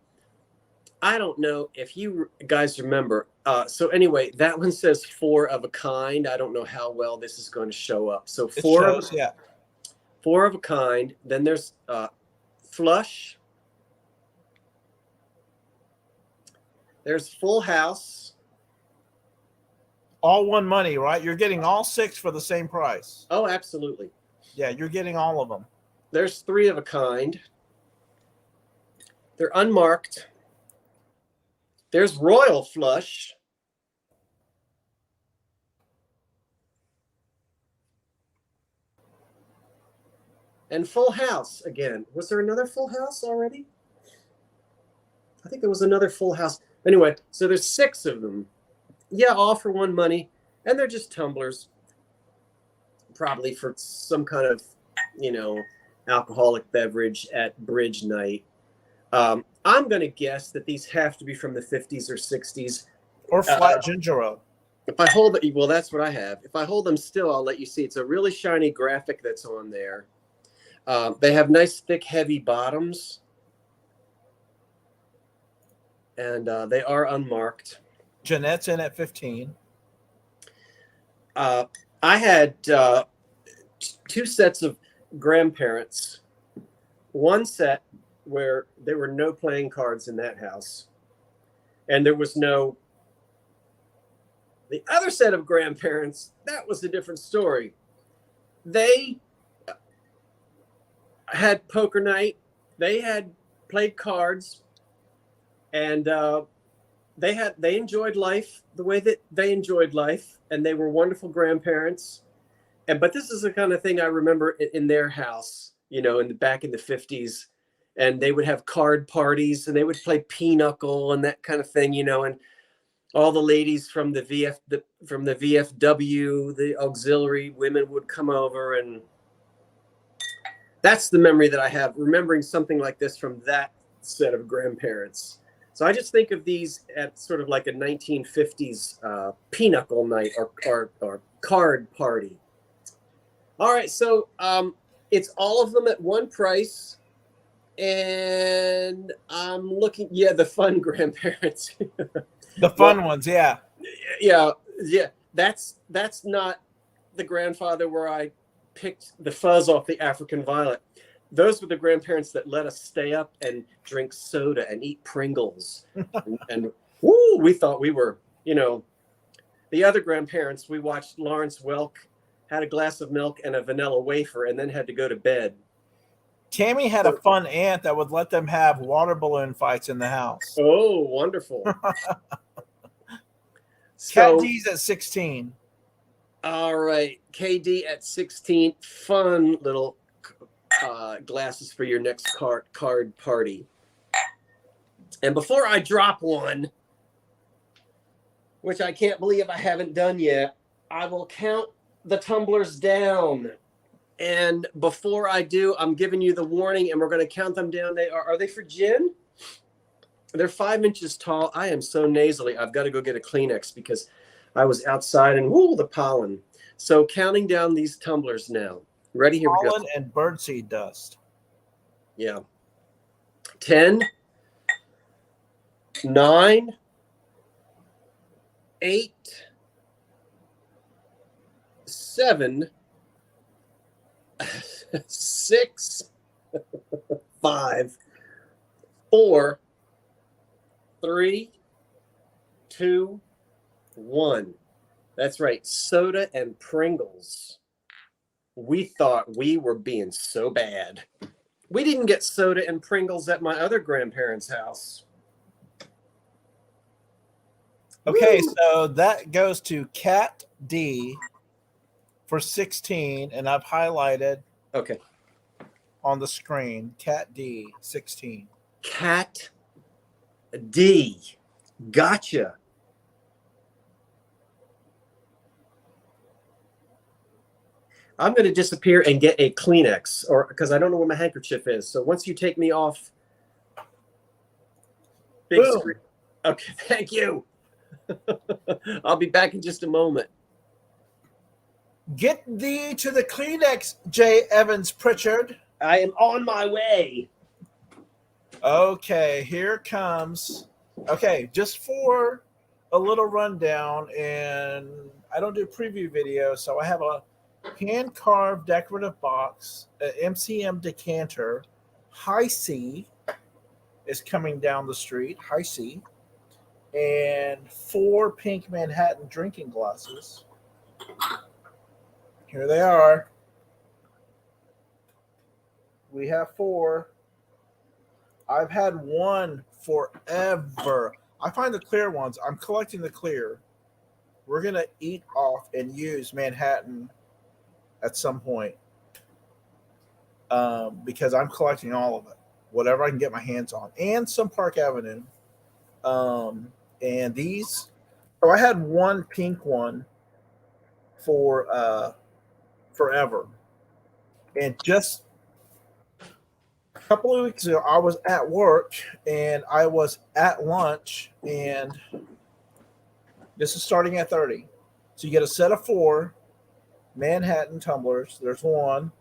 I don't know if you guys remember. So anyway, that one says 4 of a kind. I don't know how well this is going to show up. So 4 of a kind. Then there's flush. There's full house. All one money, right? You're getting all 6 for the same price. Oh, absolutely. Yeah, you're getting all of them. There's 3 of a kind. They're unmarked. There's royal flush. And full house again. Was there another full house already? I think there was another full house. Anyway, so there's 6 of them. Yeah, all for one money. And they're just tumblers. Probably for some kind of, alcoholic beverage at bridge night. I'm going to guess that these have to be from the 50s or 60s. Or flat ginger ale. If I hold it, well, that's what I have. If I hold them still, I'll let you see. It's a really shiny graphic that's on there. They have nice, thick, heavy bottoms. And they are unmarked. Jeanette's in at 15. I had 2 sets of grandparents. One set where there were no playing cards in that house. And there was no... The other set of grandparents, that was a different story. They had poker night. They had played cards. And they enjoyed life the way that they enjoyed life. And they were wonderful grandparents. But this is the kind of thing I remember in their house, back in the 50s. And they would have card parties, and they would play pinochle and that kind of thing, and all the ladies from the VFW, the auxiliary women would come over, and That's the memory that I have, remembering something like this from that set of grandparents. So I just think of these at sort of like a 1950s pinochle night or card party. All right, so it's all of them at one price. And I'm looking, yeah, the fun grandparents. The fun ones, yeah. Yeah. That's not the grandfather where I picked the fuzz off the African violet. Those were the grandparents that let us stay up and drink soda and eat Pringles. and woo, we thought we were, the other grandparents, we watched Lawrence Welk, had a glass of milk and a vanilla wafer, and then had to go to bed. Tammy had a fun aunt that would let them have water balloon fights in the house. Oh, wonderful. Cat D's at 16. All right. KD at 16. Fun little glasses for your next card party. And before I drop one, which I can't believe I haven't done yet, I will count the tumblers down. And before I do, I'm giving you the warning, and we're going to count them down. Are they for gin? They're 5 inches tall. I am so nasally. I've got to go get a Kleenex because I was outside and the pollen. So counting down these tumblers now. Ready? Here we go. Pollen and birdseed dust. Yeah. 10, 9, 8, 7, 6, 5, 4, 3, 2, 1. That's right. Soda and Pringles. We thought we were being so bad. We didn't get soda and Pringles at my other grandparents' house. Okay, so that goes to Cat D for 16, and I've highlighted on the screen, Cat D, 16. Cat D. Gotcha. I'm going to disappear and get a Kleenex, because I don't know where my handkerchief is. So once you take me off big screen. Okay, thank you. I'll be back in just a moment. Get thee to the Kleenex, J. Evans Pritchard. I am on my way. Okay, here comes. Okay, just for a little rundown, and I don't do preview videos, so I have a hand-carved decorative box, an MCM decanter. Heisey is coming down the street. Heisey. And 4 pink Manhattan drinking glasses. Here they are. We have 4. I've had one forever. I find the clear ones. I'm collecting the clear. We're going to eat off and use Manhattan at some point because I'm collecting all of it, whatever I can get my hands on, and some Park Avenue. And these, so I had one pink one for forever, and just a couple of weeks ago, I was at work and I was at lunch, and this is starting at 30. So you get a set of 4 Manhattan tumblers. There's 1,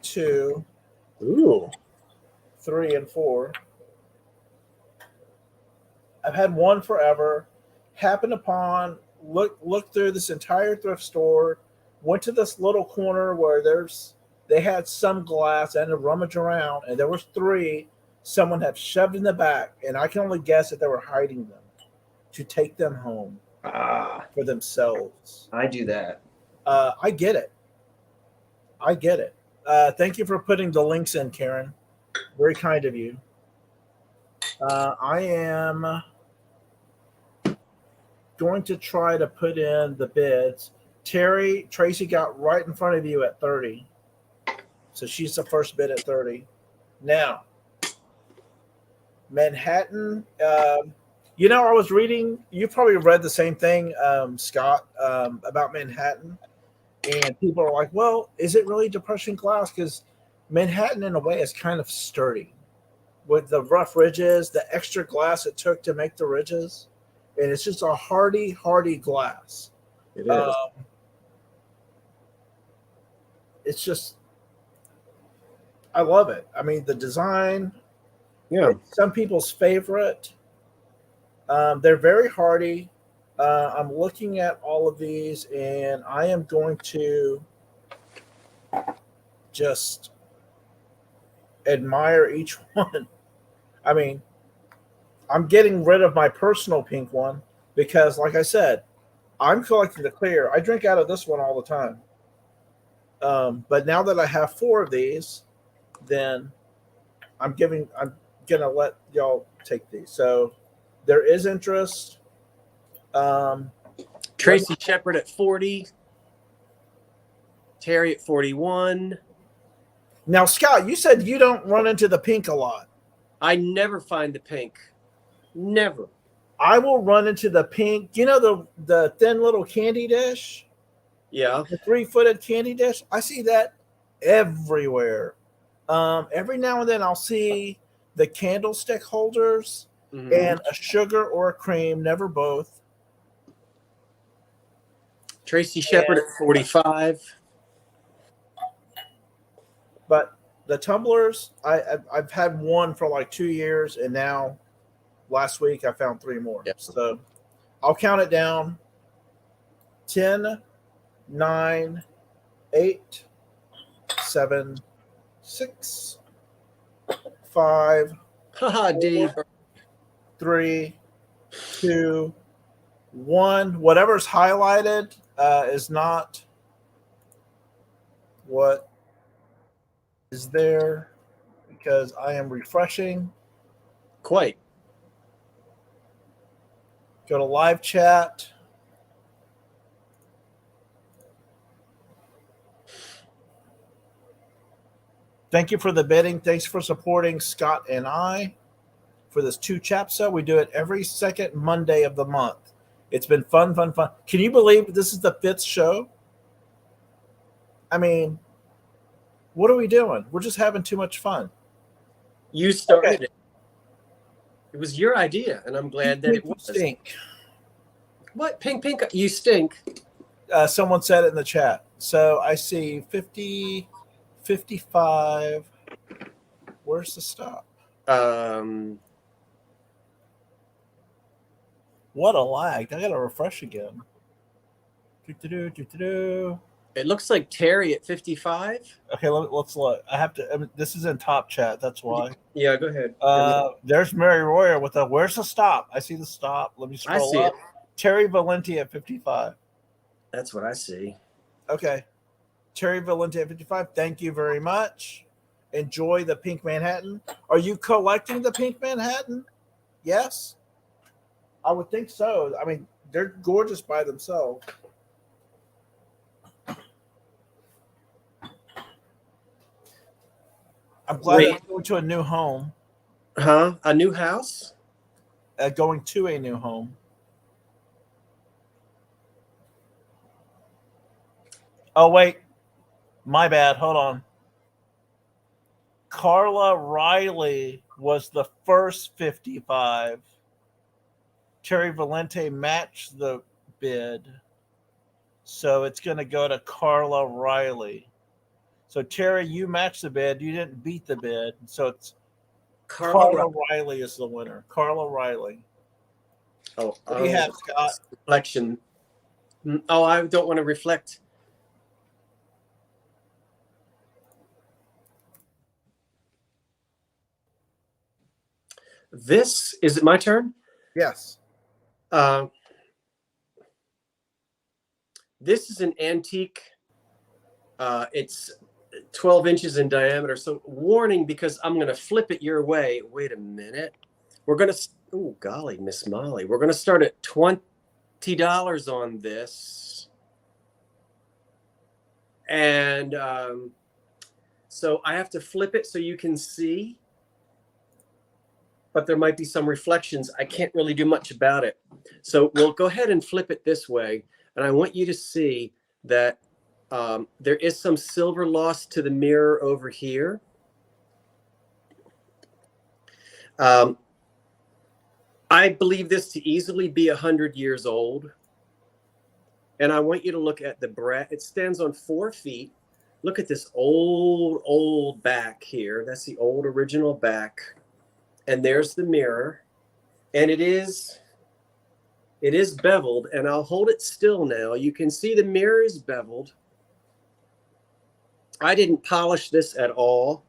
2, 3, and 4. I've had one forever. Happened upon, looked through this entire thrift store, went to this little corner where they had some glass. I had to rummage around, and there was 3 someone had shoved in the back, and I can only guess that they were hiding them to take them home for themselves. I do that. I get it. Thank you for putting the links in, Karen. Very kind of you. I am going to try to put in the bids. Tracy got right in front of you at 30. So she's the first bid at 30. Now, Manhattan, I was reading, you probably read the same thing, Scott, about Manhattan. And people are like, well, is it really depression glass? Because Manhattan, in a way, is kind of sturdy with the rough ridges, the extra glass it took to make the ridges. And it's just a hardy, hardy glass. It is. It's just, I love it. I mean, the design, Yeah. it's some people's favorite. They're very hardy. I'm looking at all of these, and I am going to just admire each one. I mean, I'm getting rid of my personal pink one because, like I said, I'm collecting the clear. I drink out of this one all the time. But now that I have 4 of these, then I'm gonna let y'all take these. So there is interest. Tracy Shepard at 40. Terry at 41. Now, Scott, you said you don't run into the pink a lot. I never find the pink. Never. I will run into the pink. You know the thin little candy dish? Yeah. The 3-footed candy dish? I see that everywhere. Every now and then I'll see the candlestick holders and a sugar or a cream, never both. Tracy Shepard at 45. But the tumblers, I've had one for like 2 years, and now last week I found 3 more. Yep. So I'll count it down. 10, 9, 8, 7, 6, 5, Haha, Dave. 3, 2, 1. Whatever's highlighted is not what is there because I am refreshing. Quite. Go to live chat. Thank you for the bidding. Thanks for supporting Scott and I for this 2 CHAPS. We do it every second Monday of the month. It's been fun. Can you believe this is the 5th show? I mean, what are we doing? We're just having too much fun. You started it. It was your idea, and I'm glad that it was. Stink. What? Pink? You stink. Someone said it in the chat. So I see 50, 55. Where's the stop? What a lag. I got to refresh again. It looks like Terry at 55. Okay, let's look. This is in top chat. That's why. Yeah, go ahead. There's Mary Royer with where's the stop? I see the stop. Let me scroll see up. it. Terry Valenti at 55. That's what I see. Okay. Terry Valenti at 55. Thank you very much. Enjoy the pink Manhattan. Are you collecting the pink Manhattan? Yes. I would think so. I mean, they're gorgeous by themselves. I'm glad I'm going to a new home. Huh? A new house? Going to a new home. Oh, wait. My bad. Hold on. Carla Riley was the first 55. Terry Valente matched the bid. So it's going to go to Carla Riley. So, Terry, you matched the bid. You didn't beat the bid. So it's Carla Riley is the winner. Carla Riley. Oh, what do you have, Scott? Reflection. Oh, I don't want to reflect. Is it my turn? Yes. This is an antique. It's 12 inches in diameter. So warning, because I'm going to flip it your way. Wait a minute. We're going to, oh, golly, Miss Molly. We're going to start at $20 on this. And so I have to flip it so you can see. But there might be some reflections. I can't really do much about it. So we'll go ahead and flip it this way. And I want you to see that There is some silver lost to the mirror over here. I believe this to easily be 100 years old. And I want you to look at the brass. It stands on 4 feet. Look at this old back here. That's the old original back. And there's the mirror. And it is beveled. And I'll hold it still now. You can see the mirror is beveled. I didn't polish this at all.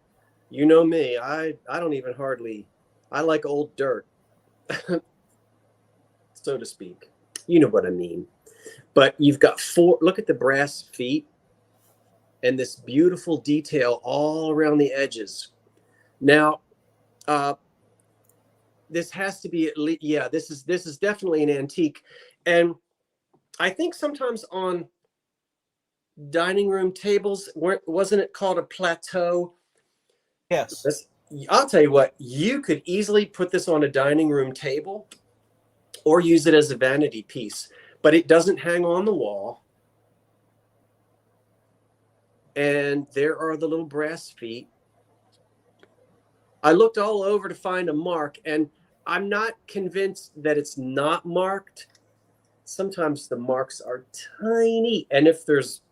You know me. I don't even hardly. I like old dirt, so to speak. You know what I mean. But you've got 4. Look at the brass feet and this beautiful detail all around the edges. Now, this has to be at least, yeah, this is definitely an antique. And I think sometimes on dining room tables, wasn't it called a plateau? Yes. I'll tell you what, you could easily put this on a dining room table or use it as a vanity piece, but it doesn't hang on the wall. And there are the little brass feet. I looked all over to find a mark, and I'm not convinced that it's not marked. Sometimes the marks are tiny, and if there's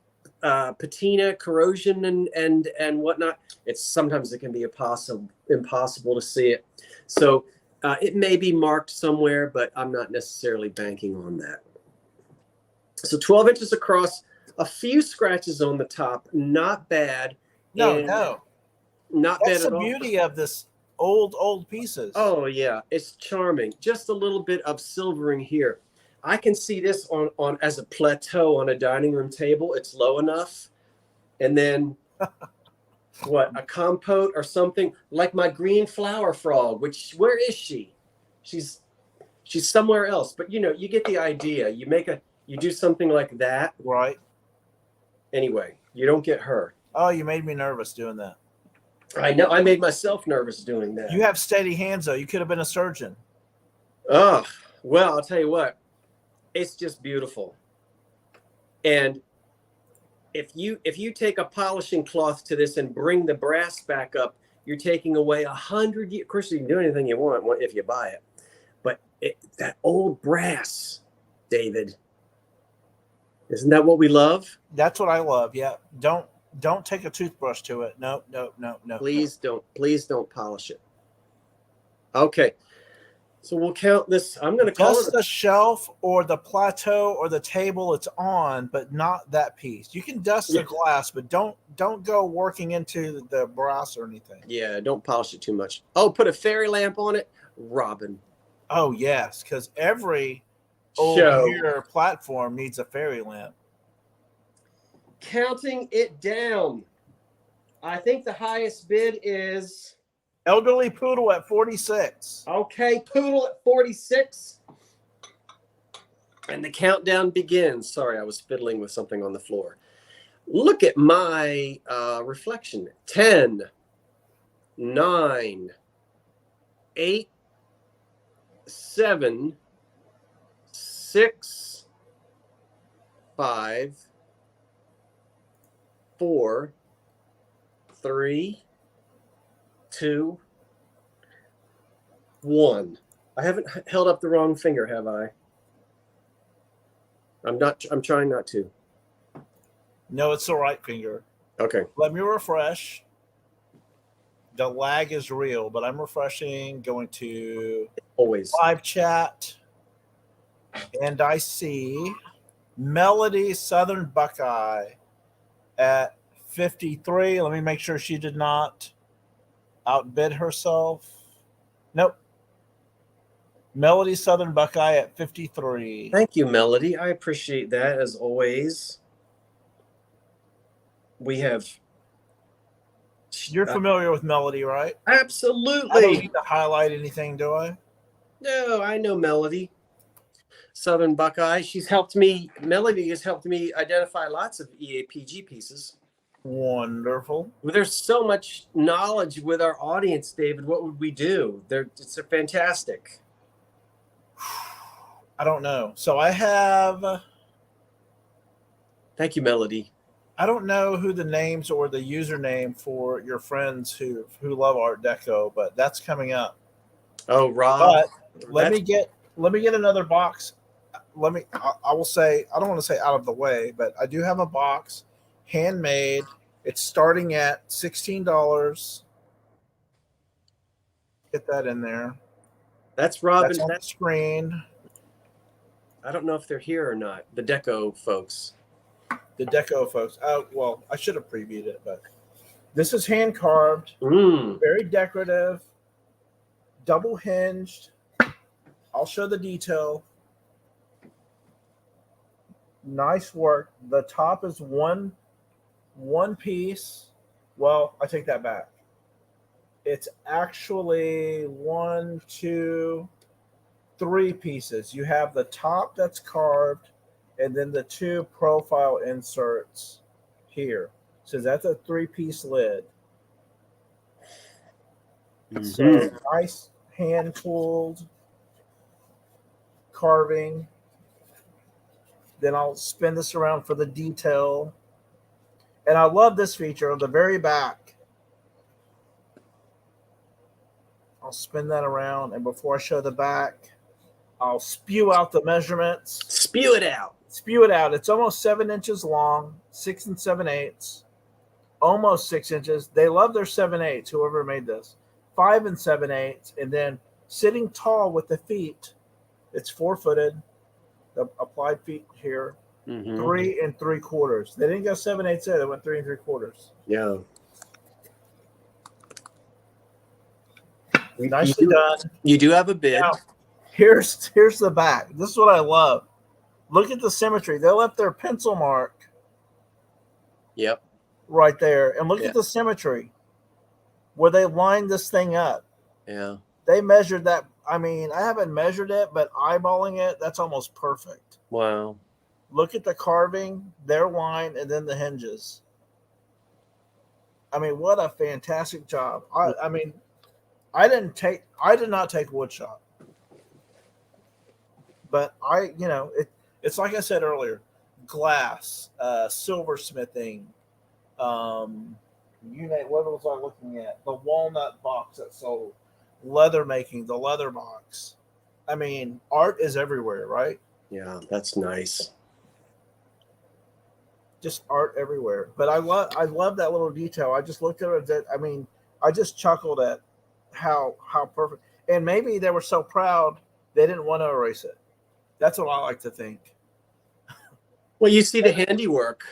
patina, corrosion, and whatnot, sometimes it can be impossible to see it. So it may be marked somewhere, but I'm not necessarily banking on that. So 12 inches across, a few scratches on the top, not bad. No, not that's bad at the all. beauty of this old pieces. Oh yeah, it's charming. Just a little bit of silvering here. I can see this on as a plateau on a dining room table. It's low enough. And then what, a compote or something like my green flower frog, where is she? She's somewhere else, but you get the idea. You do something like that. Right. Anyway, you don't get her. Oh, you made me nervous doing that. I know. I made myself nervous doing that. You have steady hands, though. You could have been a surgeon. Oh, well, I'll tell you what. It's just beautiful. And if you take a polishing cloth to this and bring the brass back up, you're taking away 100 years. Of course, you can do anything you want if you buy it. But that old brass, David, isn't that what we love? That's what I love. Yeah. Don't take a toothbrush to it. No. Please don't polish it. Okay. So we'll count this. I'm going to call Dust it the shelf or the plateau or the table it's on, but not that piece. You can dust the glass, but don't go working into the brass or anything. Yeah, don't polish it too much. Oh, put a fairy lamp on it, Robin. Oh yes, because every old platform needs a fairy lamp. Counting it down. I think the highest bid is Elderly Poodle at 46. Okay, Poodle at 46. And the countdown begins. Sorry, I was fiddling with something on the floor. Look at my reflection. 10, 9, 8, 7, 6, 5, 4, 3, 2, 1. I haven't held up the wrong finger, have I? I'm trying not to. No, it's the right finger. Okay. Let me refresh. The lag is real, but I'm refreshing, going to always live chat, and I see Melody Southern Buckeye at 53. Let me make sure she did not outbid herself. Nope. Melody Southern Buckeye at 53. Thank you, Melody. I appreciate that as always. We have. You're familiar with Melody, right? Absolutely. I don't need to highlight anything, do I? No, I know Melody. Southern Buckeye. Melody has helped me identify lots of EAPG pieces. Wonderful. There's so much knowledge with our audience, David. What would we do? It's fantastic. I don't know. So I have. Thank you, Melody. I don't know who the names or the username for your friends who love Art Deco, but that's coming up. Oh, Rob, But let that's me get let me get another box. I will say, I don't want to say out of the way, but I do have a box, handmade. It's starting at $16. Get that in there. that's That's Robin. on That the screen. I don't know if they're here or not. The Deco folks. The Deco folks. Oh well, I should have previewed it, but this is hand carved, Mm. very decorative, double hinged. I'll show the detail. Nice work. The top is one piece. Well, I take that back. It's actually one, two, three pieces. You have the top that's carved, and then the two profile inserts here. So that's a three-piece lid. So Mm-hmm. nice hand tooled carving. Then I'll spin this around for the detail. And I love this feature on the very back. I'll spin that around, and before I show the back, I'll spew out the measurements. Spew it out. Spew it out. It's almost 7 inches long, 6 7/8, almost 6 inches. They love their 7/8. Whoever made this, 5 7/8, and then sitting tall with the feet. It's 4-footed. The applied feet here, Mm-hmm. 3 3/4. They didn't go 7/8 there. They went 3 3/4. Yeah. Nicely done. You do have a bid. Now, here's the back. This is what I love. Look at the symmetry. They left their pencil mark Yep. right there, and look Yeah. at the symmetry where they lined this thing up. Yeah. They measured that. I mean, I haven't measured it, but eyeballing it, that's almost perfect. Wow. Look at the carving, their line, and then the hinges. I mean, what a fantastic job. I mean, I did not take wood shop, but it's like I said earlier, glass, silversmithing, what was I looking at? The walnut box that sold, leather making, the leather box. I mean, art is everywhere, right? Yeah, that's nice. Just art everywhere. But I love that little detail. I just looked at it. I mean, I just chuckled at how perfect. And maybe they were so proud they didn't want to erase it. That's what I like to think. Well, you see the handiwork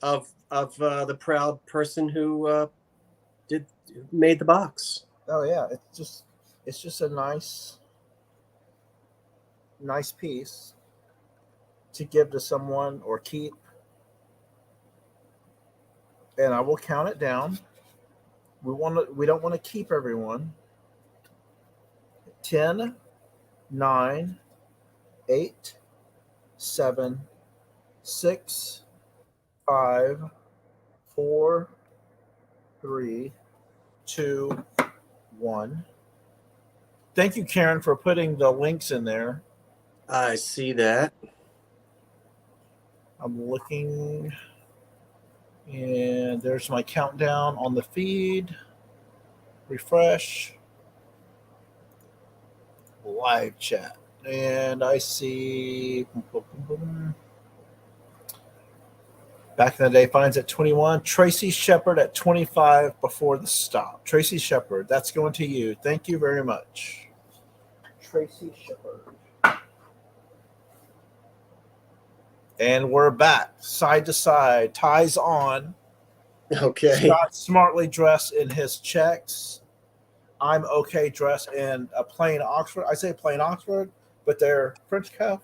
of the proud person who made the box. Oh yeah, it's just a nice piece to give to someone or keep. And I will count it down. We don't want to keep everyone. 10, 9, 8, 7, 6, 5, 4, 3, 2, 1. Thank you, Karen, for putting the links in there. I see that. I'm looking, and there's my countdown on the feed. Refresh. Live chat. And I see back in the day finds at 21. Tracy Shepard at 25 before the stop. Tracy Shepard, that's going to you. Thank you very much. Tracy Shepard. And we're back, side to side, ties on. Okay. Scott smartly dressed in his checks. I'm okay dressed in a plain Oxford. I say plain Oxford, but they're French cuff.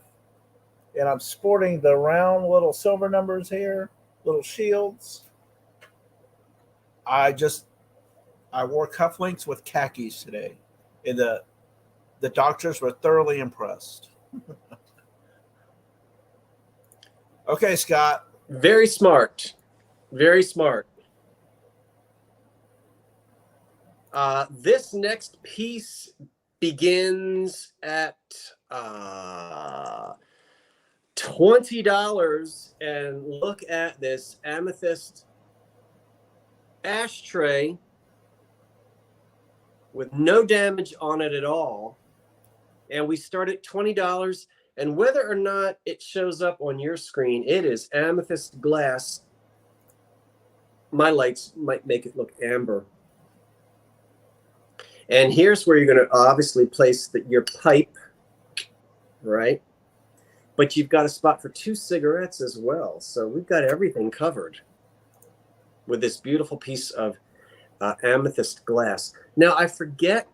And I'm sporting the round little silver numbers here, little shields. I wore cufflinks with khakis today. And the doctors were thoroughly impressed. Okay, Scott. Very smart. Very smart. This next piece begins at $20, and look at this amethyst ashtray with no damage on it at all. And we start at $20. And whether or not it shows up on your screen, it is amethyst glass. My lights might make it look amber. And here's where you're going to obviously place your pipe, right? But you've got a spot for 2 cigarettes as well. So we've got everything covered with this beautiful piece of amethyst glass. Now, I forget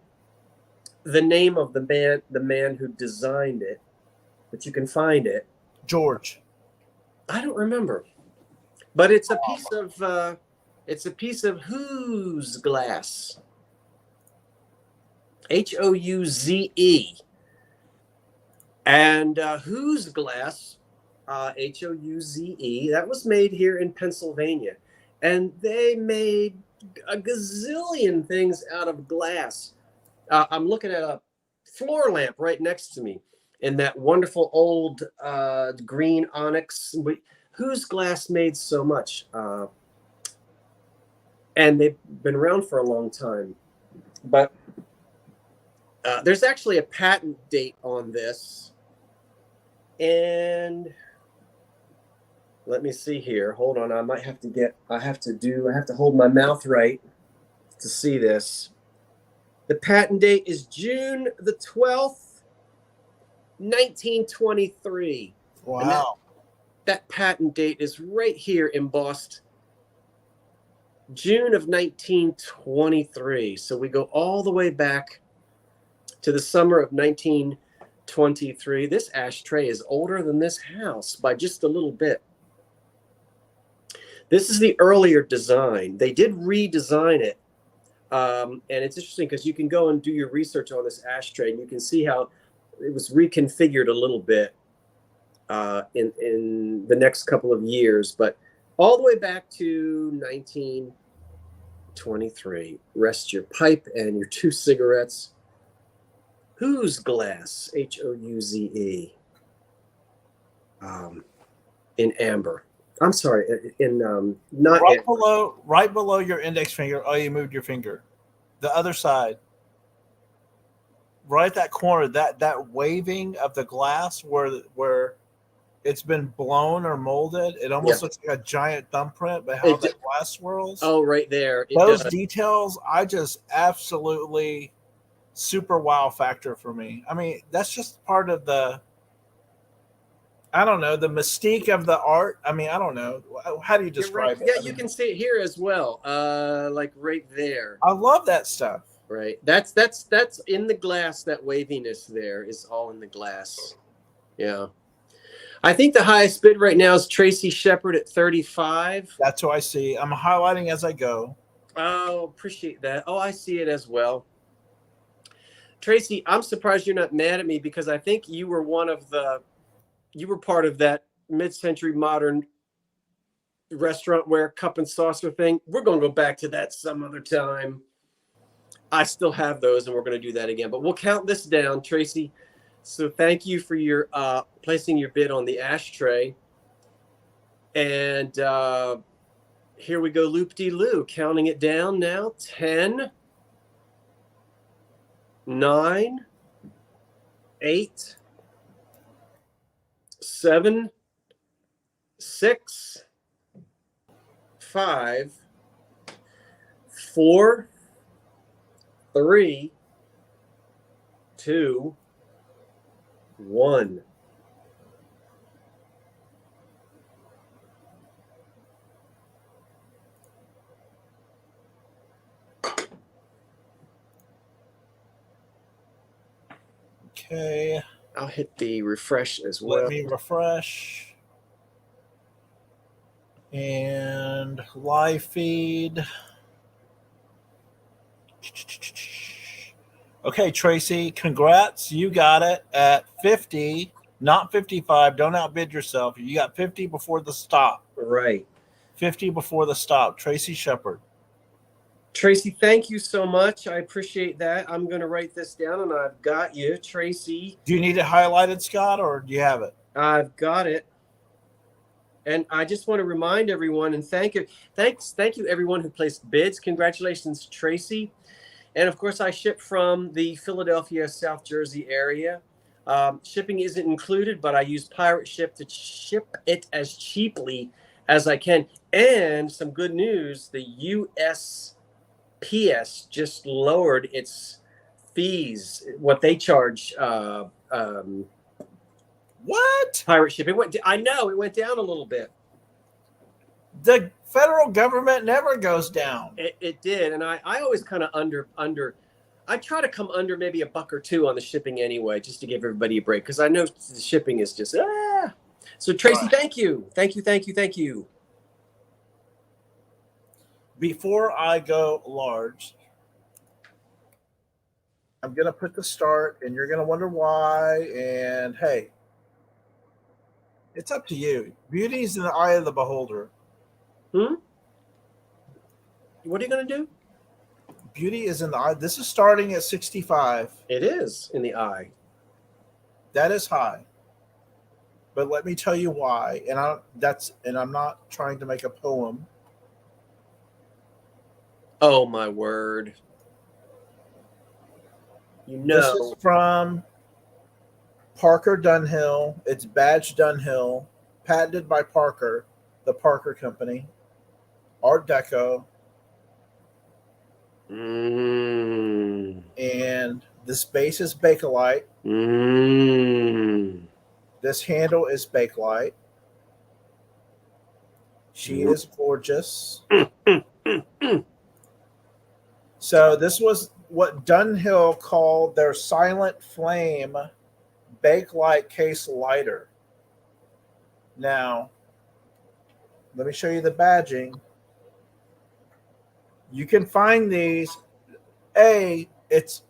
the name of the man who designed it, but you can find it. George. I don't remember, but it's a piece of whose glass? Houze. And whose glass? Houze. That was made here in Pennsylvania, and they made a gazillion things out of glass. I'm looking at a floor lamp right next to me in that wonderful old green onyx. Whose glass made so much? And they've been around for a long time. But there's actually a patent date on this. And let me see here. Hold on. I have to hold my mouth right to see this. The patent date is June the 12th, 1923. Wow. And that patent date is right here embossed. June of 1923. So we go all the way back to the summer of 1923. This ashtray is older than this house by just a little bit. This is the earlier design. They did redesign it. And it's interesting because you can go and do your research on this ashtray, and you can see how it was reconfigured a little bit in the next couple of years. But all the way back to 1923. Rest your pipe and your 2 cigarettes. Whose glass? Houze. In amber. I'm sorry, not right below your index finger. Oh, you moved your finger. The other side. Right at that corner, that waving of the glass where it's been blown or molded. It almost looks like a giant thumbprint, but how the glass swirls. Oh, right there. Those details, I just absolutely super wow factor for me. I mean, that's just part of the, I don't know, the mystique of the art. I mean, I don't know. How do you describe it? Yeah, you can see it here as well. Like right there. I love that stuff. Right. That's in the glass. That waviness there is all in the glass. Yeah. I think the highest bid right now is Tracy Shepard at 35. That's who I see. I'm highlighting as I go. Oh, appreciate that. Oh, I see it as well. Tracy, I'm surprised you're not mad at me because I think you were part of that mid-century modern restaurant-ware cup and saucer thing. We're going to go back to that some other time. I still have those, and we're going to do that again. But we'll count this down, Tracy. So thank you for your placing your bid on the ashtray. And here we go, loop-de-loo. Counting it down now. 10, 9, 8, 7, 6, 5, 4, 3, 2, 1. Okay. I'll hit the refresh as well. Let me refresh. And live feed. Okay, Tracy, congrats. You got it at 50, not 55. Don't outbid yourself. You got 50 before the stop. Right. 50 before the stop. Tracy Shepard. Tracy, thank you so much. I appreciate that. I'm going to write this down, and I've got you, Tracy. Do you need it highlighted, Scott, or do you have it? I've got it. And I just want to remind everyone and thank you everyone who placed bids. Congratulations, Tracy. And of course, I ship from the Philadelphia, South Jersey area. Shipping isn't included, but I use Pirate Ship to ship it as cheaply as I can. And some good news, the USPS just lowered its fees, what they charge What? Pirate Ship. I know it went down a little bit. The federal government never goes down. It did, and I always kind of under. I try to come under maybe $1 or $2 on the shipping anyway, just to give everybody a break, because I know the shipping is just So Tracy, thank you. Before I go large, I'm gonna put the start, and you're gonna wonder why. And hey, it's up to you. Beauty's in the eye of the beholder. What are you gonna do? Beauty is in the eye. This is starting at 65. It is in the eye. That is high. But let me tell you why. And I'm not trying to make a poem. Oh my word. This is from Parker Dunhill. It's badge Dunhill, patented by Parker, the Parker Company. Art Deco. And this base is bakelite. This handle is bakelite. She is gorgeous. So this was what Dunhill called their silent flame bakelite case lighter. Now, let me show you the badging. You can find these. A, it's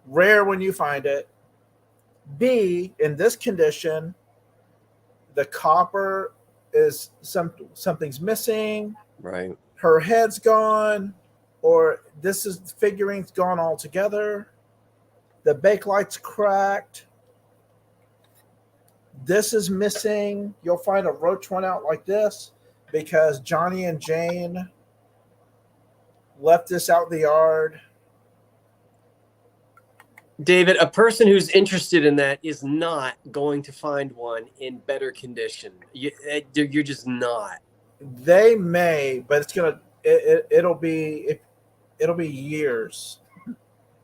rare when you find it. B, in this condition, the copper is something's missing. Right. Her head's gone, or figuring's gone altogether. The bakelite's cracked. This is missing. You'll find a roach one out like this because Johnny and Jane left this out in the yard. David, a person who's interested in that is not going to find one in better condition. You're just not. They may, but it'll be years.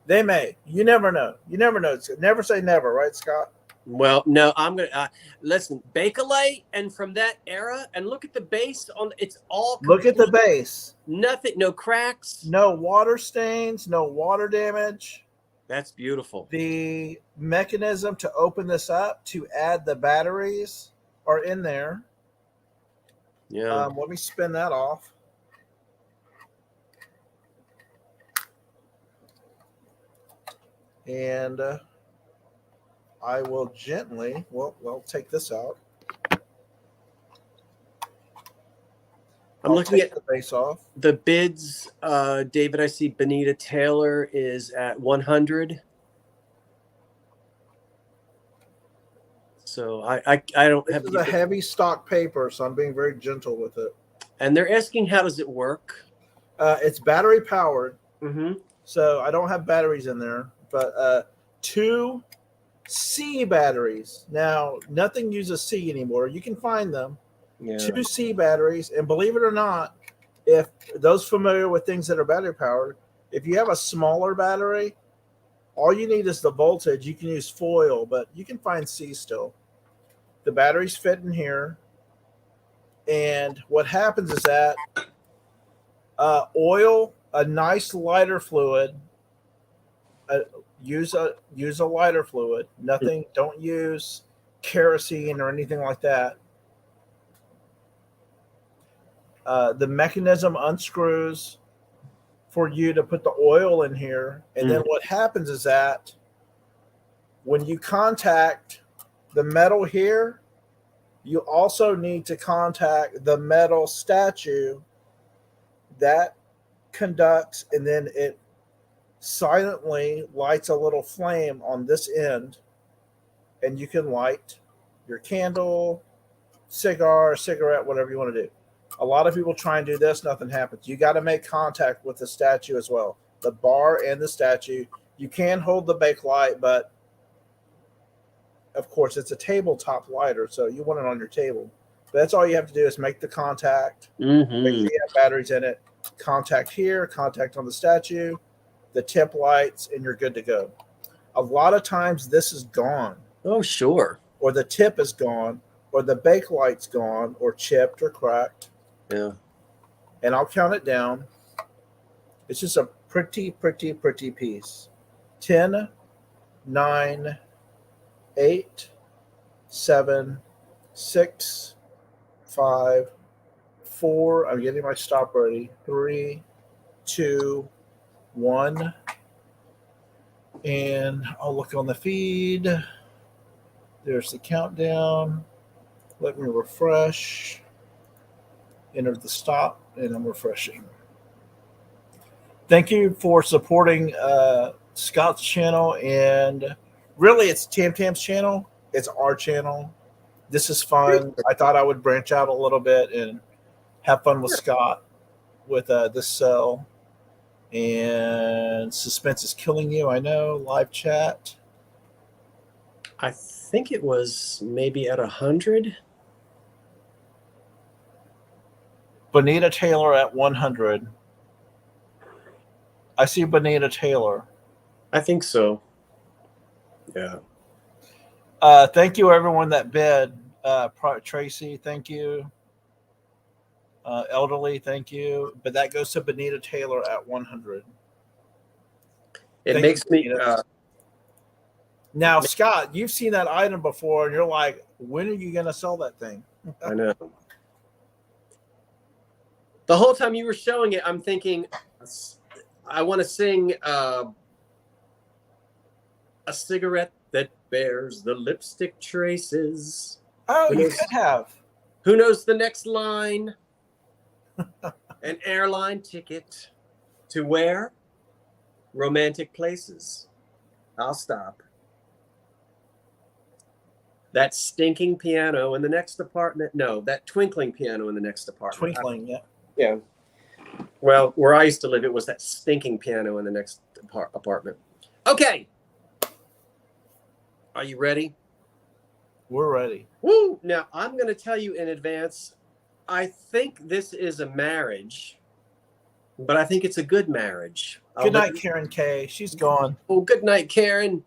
They may. You never know. Never say never, right, Scott? Well, no, I'm gonna listen. Bakelite, and from that era, and look at the base on. It's all. Look at the base. Nothing. No cracks. No water stains. No water damage. That's beautiful. The mechanism to open this up to add the batteries are in there. Yeah. Let me spin that off. And I will gently, well, take this out. I'm looking at the base off. The bids. David, I see Benita Taylor is at 100. So I don't have. This is a heavy stock paper, so I'm being very gentle with it. And they're asking, how does it work? It's battery powered. Mm-hmm. So I don't have batteries in there, but 2 C batteries. Now, nothing uses C anymore. You can find them. Yeah. 2 C batteries. And believe it or not, if those familiar with things that are battery powered, if you have a smaller battery, all you need is the voltage. You can use foil, but you can find C still. The batteries fit in here. And what happens is that oil, a nice lighter fluid, use a lighter fluid. Nothing, don't use kerosene or anything like that. The mechanism unscrews for you to put the oil in here. And then what happens is that when you contact the metal here, you also need to contact the metal statue that conducts, and then it silently lights a little flame on this end, and you can light your candle, cigar, cigarette, whatever you want to do. A lot of people try and do this, nothing happens. You got to make contact with the statue as well. The bar and the statue. You can hold the bakelite, but of course it's a tabletop lighter, so you want it on your table. But that's all you have to do is make the contact. Make sure you have batteries in it. Contact here, contact on the statue, the tip lights, and you're good to go. A lot of times this is gone. Oh, sure. Or the tip is gone, or the bakelite's gone, or chipped or cracked. Yeah. And I'll count it down. It's just a pretty, pretty, pretty piece. 10, 9, 8, 7, 6, 5, 4. I'm getting my stop ready. 3, 2, 1. And I'll look on the feed. There's the countdown. Let me refresh. Enter the stop, and I'm refreshing. Thank you for supporting Scott's channel, and really it's Tam Tam's channel. It's our channel. This is fun. I thought I would branch out a little bit and have fun with Scott with this cell. And suspense is killing you. I know. Live chat. I think it was maybe at 100. Bonita Taylor at 100. I see Bonita Taylor. I think so. Yeah. Thank you, everyone that bid. Tracy, thank you. Elderly, thank you. But that goes to Bonita Taylor at 100. It makes me. Now, Scott, you've seen that item before, and you're like, when are you going to sell that thing? I know. The whole time you were showing it, I'm thinking, I want to sing a cigarette that bears the lipstick traces. Oh, you could have. Who knows the next line? An airline ticket to where? Romantic places. I'll stop. That stinking piano in the next apartment. No, that twinkling piano in the next apartment. Twinkling, yeah. Yeah. Well, where I used to live, it was that stinking piano in the next apartment. Okay. Are you ready? We're ready. Woo! Now, I'm going to tell you in advance, I think this is a marriage, but I think it's a good marriage. Good night, Karen K. She's gone. Oh, good night, Karen.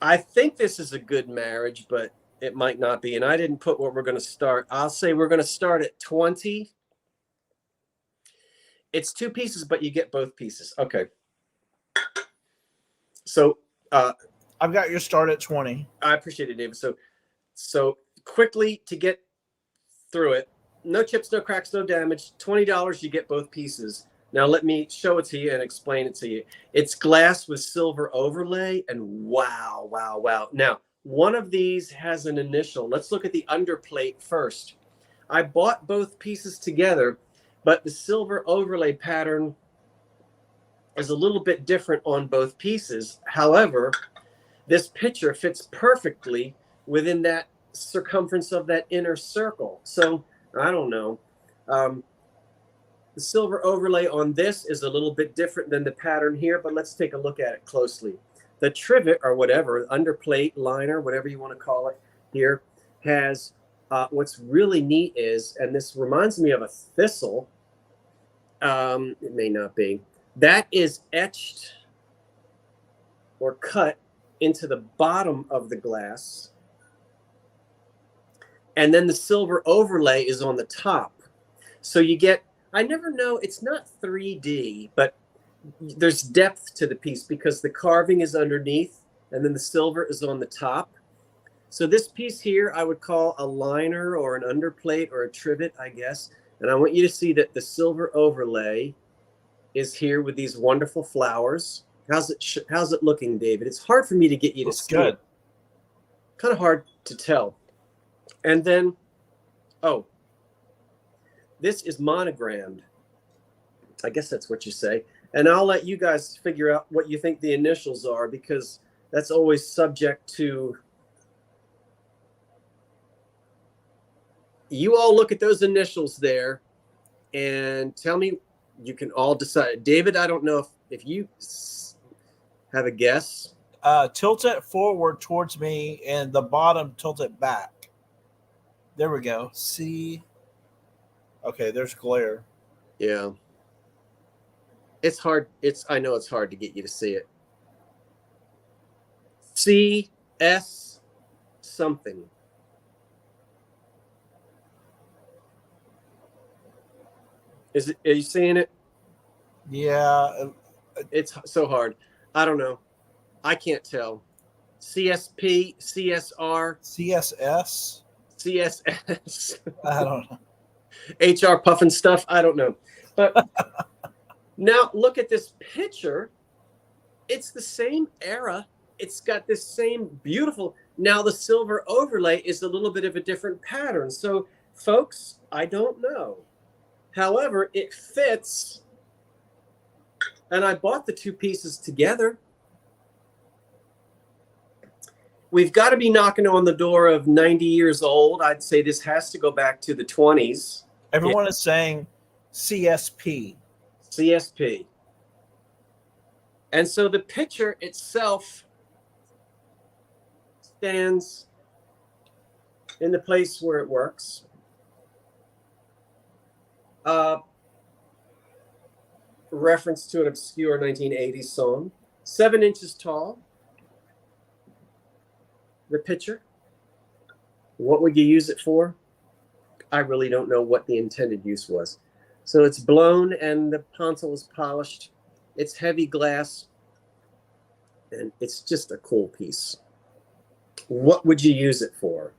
I think this is a good marriage, but it might not be. And I didn't put what we're going to start. I'll say we're going to start at 20. It's 2 pieces, but you get both pieces. Okay. So I've got your start at 20. I appreciate it, David. So quickly to get through it. No chips, no cracks, no damage. $20, you get both pieces. Now let me show it to you and explain it to you. It's glass with silver overlay, and wow, wow, wow. Now, one of these has an initial. Let's look at the underplate first. I bought both pieces together, but the silver overlay pattern is a little bit different on both pieces. However, this picture fits perfectly within that circumference of that inner circle. So, I don't know. The silver overlay on this is a little bit different than the pattern here, but let's take a look at it closely. The trivet, or whatever, underplate, liner, whatever you want to call it here, has what's really neat is, and this reminds me of a thistle. It may not be. That is etched or cut into the bottom of the glass. And then the silver overlay is on the top. So you get, I never know, it's not 3D, but there's depth to the piece because the carving is underneath and then the silver is on the top. So this piece here, I would call a liner or an underplate or a trivet, I guess. And I want you to see that the silver overlay is here with these wonderful flowers. How's it looking, David? It's hard for me to get you to see it. Kind of hard to tell. And then, oh, this is monogrammed. I guess that's what you say. And I'll let you guys figure out what you think the initials are, because that's always subject to you all look at those initials there and tell me. You can all decide. David, I don't know if you have a guess. Tilt it forward towards me, and the bottom tilt it back. There we go. See? Okay, there's glare. Yeah. It's hard. I know it's hard to get you to see it. CS something. Are you seeing it? Yeah. It's so hard. I don't know. I can't tell. CSP, CSR, CSS? CSS. I don't know. HR puffin stuff. I don't know. But now look at this picture. It's the same era. It's got this same beautiful. Now the silver overlay is a little bit of a different pattern. So, folks, I don't know. However, it fits. And I bought the two pieces together. We've got to be knocking on the door of 90 years old. I'd say this has to go back to the 20s. Everyone is saying CSP. CSP. And so the picture itself stands in the place where it works. Reference to an obscure 1980s song. 7 inches tall. The picture. What would you use it for? I really don't know what the intended use was. So it's blown and the console is polished. It's heavy glass. And it's just a cool piece. What would you use it for?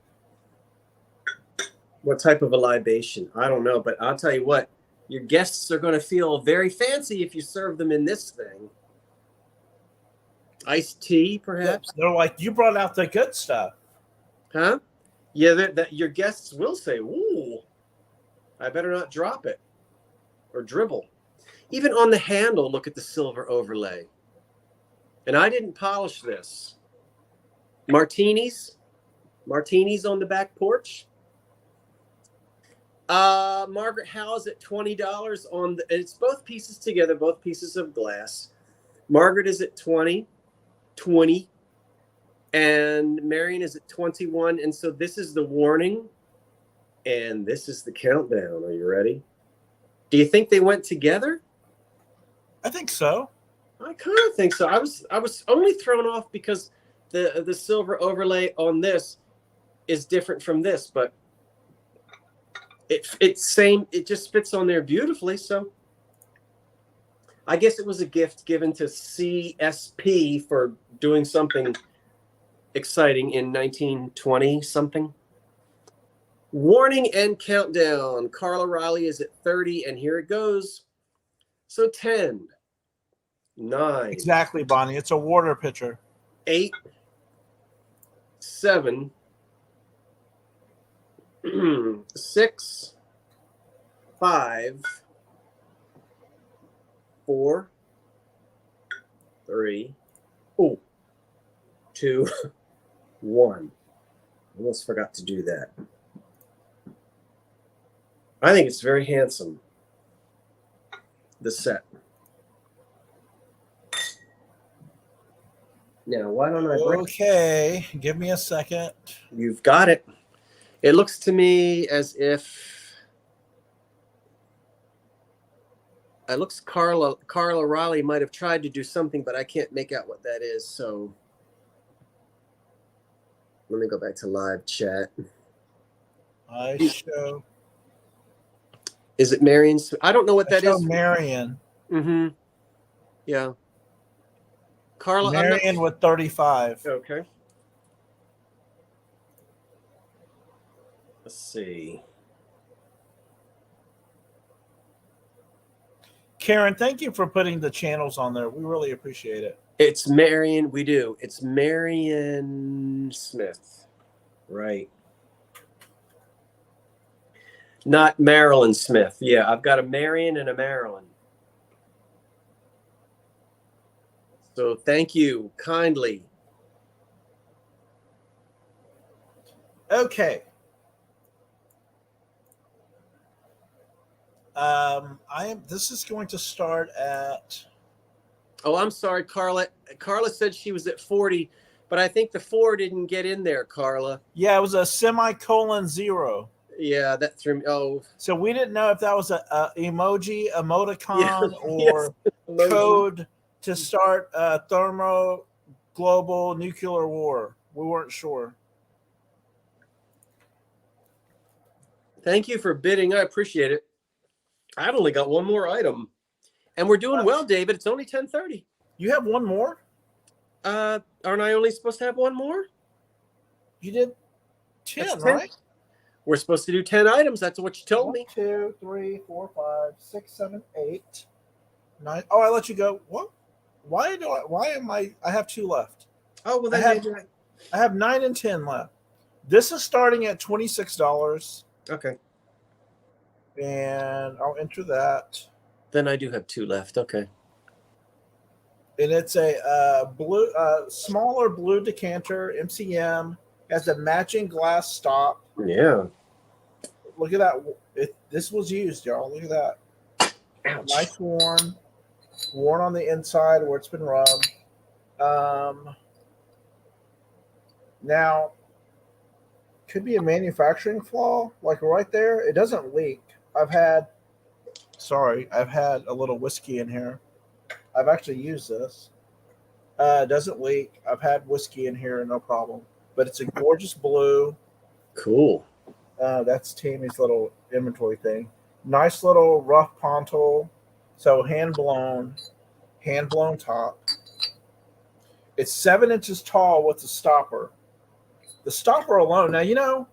What type of a libation? I don't know, but I'll tell you what. Your guests are going to feel very fancy if you serve them in this thing. Iced tea, perhaps? They're like, you brought out the good stuff. Huh? Yeah, your guests will say, ooh, I better not drop it or dribble. Even on the handle, look at the silver overlay. And I didn't polish this. Martinis on the back porch. Margaret Howe's at $20 on it's both pieces together, both pieces of glass. Margaret is at 20, and Marion is at 21. And so this is the warning, and this is the countdown. Are you ready? Do you think they went together? I think so. I kind of think so. I was only thrown off because the silver overlay on this is different from this, but it's same. It just fits on there beautifully. So I guess it was a gift given to CSP for doing something exciting in 1920 something. Warning and countdown. Carla Riley is at 30, and here it goes. So 10, 9. Exactly, Bonnie. It's a water pitcher. 8, 7, 6, 5, 4, 3, 2, 1. Almost forgot to do that. I think it's very handsome. The set. Now, why don't I break? Okay, give me a second. You've got it. It looks to me as if it looks Carla Raleigh might have tried to do something, but I can't make out what that is. So let me go back to live chat. I show. Is it Marion's? I don't know what that is. Marion. Mm-hmm. Yeah. Carla. Marion with 35. Okay. Let's see. Karen, thank you for putting the channels on there. We really appreciate it. It's Marion. We do. It's Marion Smith. Right. Not Marilyn Smith. Yeah, I've got a Marion and a Marilyn. So thank you kindly. Okay. This is going to start at. Oh, I'm sorry, Carla. Carla said she was at 40, but I think the 4 didn't get in there, Carla. Yeah, it was a semicolon 0. Yeah, that threw me. Oh, So we didn't know if that was a emoji, emoticon, yeah, yes, or emoji. code to start a thermo global nuclear war. We weren't sure. Thank you for bidding. I appreciate it. I've only got one more item, and we're doing well, David. It's only 10:30. You have one more? Aren't I only supposed to have one more? You did 10, That's 10. right? We're supposed to do 10 items. That's what you told 1, me. 2, 3, 4, 5, 6, 7, 8, 9. Oh, I let you go. What? Why do I? Why am I? I have 2 left. Oh, well, then I have 9 and 10 left. This is starting at $26. Okay. And I'll enter that. Then I do have 2 left. Okay. And it's a blue, smaller blue decanter, MCM, has a matching glass stop. Yeah. Look at that. This was used, y'all. Look at that. Ouch. Nice worn on the inside where it's been rubbed. Now, could be a manufacturing flaw, like right there. It doesn't leak. I've had a little whiskey in here. I've actually used this. It doesn't leak. I've had whiskey in here, no problem. But it's a gorgeous blue. Cool. That's Tammy's little inventory thing. Nice little rough pontal. So hand blown top. It's 7 inches tall with the stopper. The stopper alone. Now,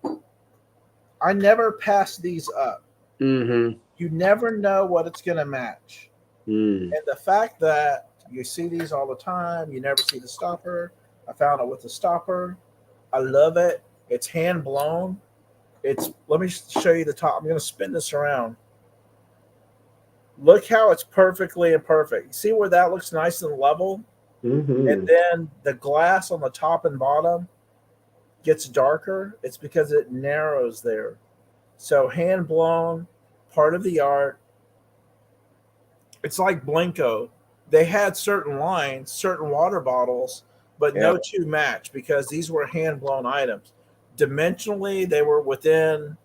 I never pass these up. Mm-hmm. You never know what it's going to match. Mm. And the fact that you see these all the time, you never see the stopper. I found it with the stopper. I love it. It's hand blown. Let me show you the top. I'm going to spin this around. Look how it's perfectly imperfect. See where that looks nice and level? Mm-hmm. And then the glass on the top and bottom gets darker. It's because it narrows there. So hand blown, part of the art. It's like Blanco. They had certain lines, certain water bottles, but no 2 match because these were hand blown items. Dimensionally, they were within